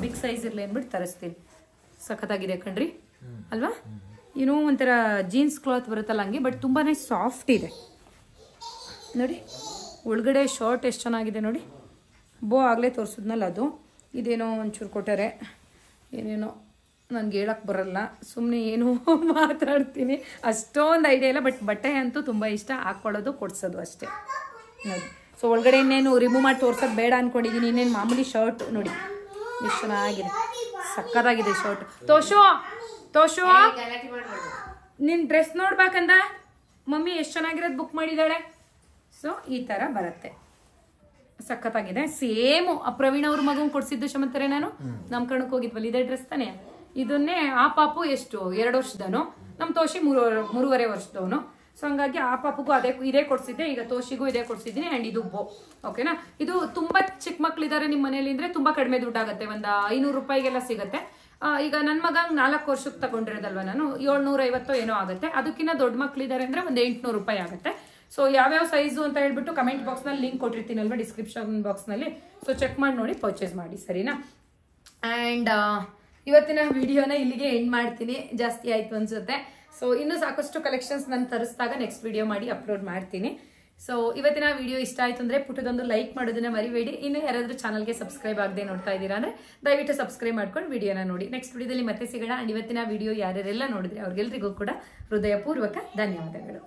Speaker 2: ಬಿಗ್ ಸೈಜ್ ಇರಲಿ ಅಂದ್ಬಿಟ್ಟು ತರಿಸ್ತೀನಿ. ಸಖತ್ತಾಗಿದೆ ಕಣ್ರಿ ಅಲ್ವಾ. ಏನೋ ಒಂಥರ ಜೀನ್ಸ್ ಕ್ಲಾತ್ ಬರುತ್ತಲ್ಲ ಹಂಗೆ, ಬಟ್ ತುಂಬಾ ಸಾಫ್ಟ್ ಇದೆ ನೋಡಿ. ಒಳಗಡೆ ಶರ್ಟ್ ಎಷ್ಟು ಚೆನ್ನಾಗಿದೆ ನೋಡಿ. ಬೋ ಆಗಲೇ ತೋರಿಸಿದ್ನಲ್ಲ ಅದು. ಇದೇನೋ ಒಂಚೂರು ಕೊಟ್ಟರೆ, ಏನೇನೋ ನನಗೆ ಹೇಳಕ್ಕೆ ಬರಲ್ಲ, ಸುಮ್ಮನೆ ಏನೋ ಮಾತಾಡ್ತೀನಿ, ಅಷ್ಟೊಂದು ಐಡಿಯಾ ಇಲ್ಲ. ಬಟ್ ಬಟ್ಟೆ ಅಂತೂ ತುಂಬ ಇಷ್ಟ, ಹಾಕ್ಕೊಳ್ಳೋದು ಕೊಡ್ಸೋದು ಅಷ್ಟೇ ನೋಡಿ. ಸೊ ಒಳಗಡೆ ಇನ್ನೇನು ರಿಮೂವ್ ಮಾಡಿ ತೋರ್ಸೋದು ಬೇಡ ಅಂದ್ಕೊಂಡಿದ್ದೀನಿ. ಇನ್ನೇನು ಮಾಮೂಲಿ ಶರ್ಟ್ ನೋಡಿ ಎಷ್ಟು ಚೆನ್ನಾಗಿದೆ, ಸಕ್ಕತ್ತಾಗಿದೆ ಶರ್ಟ್. ತೋಷು ನಿನ್ನ ಡ್ರೆಸ್ ನೋಡ್ಬೇಕಂದ ಮಮ್ಮಿ ಎಷ್ಟು ಚೆನ್ನಾಗಿರೋದು ಬುಕ್ ಮಾಡಿದ್ದಾಳೆ. ಸೊ ಈ ಥರ ಬರುತ್ತೆ, ಸಖತ್ತಾಗಿದೆ. ಸೇಮು ಪ್ರವೀಣ್ ಅವ್ರ ಮಗಂಗೆ ಕೊಡ್ಸಿದ್ದು ಶಮಂತರೆ, ನಾನು ನಾಮಕರಣಕ್ಕೆ ಹೋಗಿದ್ವಲ್ಲ, ಇದೇ ಡ್ರೆಸ್ ತಾನೆ. ಇದನ್ನೇ ಆ ಪಾಪು ಎಷ್ಟು 2 ವರ್ಷದವನು, ನಮ್ಮ ತೋಷಿ 3.5 ವರ್ಷದವನು. ಸೊ ಹಂಗಾಗಿ ಆ ಪಾಪಗೂ ಇದೇ ಕೊಡ್ಸಿದ್ದೆ, ಈಗ ತೋಷಿಗೂ ಇದೇ ಕೊಡ್ಸಿದ್ದೀನಿ. ಅಂಡ್ ಇದು ಬೋ, ಓಕೆನಾ. ಇದು ತುಂಬಾ ಚಿಕ್ಕ ಮಕ್ಳಿದ್ದಾರೆ ನಿಮ್ಮ ಮನೇಲಿ ಅಂದ್ರೆ ತುಂಬಾ ಕಡಿಮೆ ದುಡ್ಡಾಗುತ್ತೆ, ಒಂದು 500 ರೂಪಾಯಿಗೆಲ್ಲ ಸಿಗುತ್ತೆ. ಈಗ ನನ್ನ ಮಗ 4 ವರ್ಷಕ್ಕೆ ತಗೊಂಡಿರೋದಲ್ವ ನಾನು, 750 ಏನೋ ಆಗುತ್ತೆ. ಅದಕ್ಕಿಂತ ದೊಡ್ಡ ಮಕ್ಳಿದ್ದಾರೆ ಅಂದ್ರೆ ಒಂದು 800 ರೂಪಾಯಿ ಆಗುತ್ತೆ. ಸೊ ಯಾವ್ಯಾವ ಸೈಜು ಅಂತ ಹೇಳ್ಬಿಟ್ಟು ಕಮೆಂಟ್ ಬಾಕ್ಸ್ ನಲ್ಲಿ ಲಿಂಕ್ ಕೊಟ್ಟಿರ್ತೀನಲ್ವಾ ಡಿಸ್ಕ್ರಿಪ್ಷನ್ ಬಾಕ್ಸ್ ನಲ್ಲಿ, ಸೊ ಚೆಕ್ ಮಾಡಿ ನೋಡಿ ಪರ್ಚೇಸ್ ಮಾಡಿ, ಸರಿನಾ. ಅಂಡ್ ಇವತ್ತಿನ ವಿಡಿಯೋನ ಇಲ್ಲಿಗೆ ಎಂಡ್ ಮಾಡ್ತೀನಿ, ಜಾಸ್ತಿ ಆಯ್ತು ಅನ್ಸುತ್ತೆ. ಸೊ ಇನ್ನೂ ಸಾಕಷ್ಟು ಕಲೆಕ್ಷನ್ಸ್ ನಾನು ತರಿಸಿದಾಗ ನೆಕ್ಸ್ಟ್ ವಿಡಿಯೋ ಮಾಡಿ ಅಪ್ಲೋಡ್ ಮಾಡ್ತೀನಿ. ಸೊ ಇವತ್ತಿನ ವಿಡಿಯೋ ಇಷ್ಟ ಆಯ್ತು ಅಂದ್ರೆ ಪುಟ್ಟದೊಂದು ಲೈಕ್ ಮಾಡೋದನ್ನ ಮರಿಬೇಡಿ. ಇನ್ನು ಯಾರಾದ್ರೂ ಚಾನಲ್ಗೆ ಸಬ್ಸ್ಕ್ರೈಬ್ ಆಗದೆ ನೋಡ್ತಾ ಇದ್ದೀರಾ ಅಂದ್ರೆ ದಯವಿಟ್ಟು ಸಬ್ಸ್ಕ್ರೈಬ್ ಮಾಡ್ಕೊಂಡು ವಿಡಿಯೋನ ನೋಡಿ. ನೆಕ್ಸ್ಟ್ ವಿಡಿಯೋದಲ್ಲಿ ಮತ್ತೆ ಸಿಗೋಣ. ಅಂಡ್ ಇವತ್ತಿನ ವಿಡಿಯೋ ಯಾರ್ಯಾರೆಲ್ಲ ನೋಡಿದ್ರೆ ಅವ್ರಿಗೆಲ್ರಿಗೂ ಕೂಡ ಹೃದಯಪೂರ್ವಕ ಧನ್ಯವಾದಗಳು.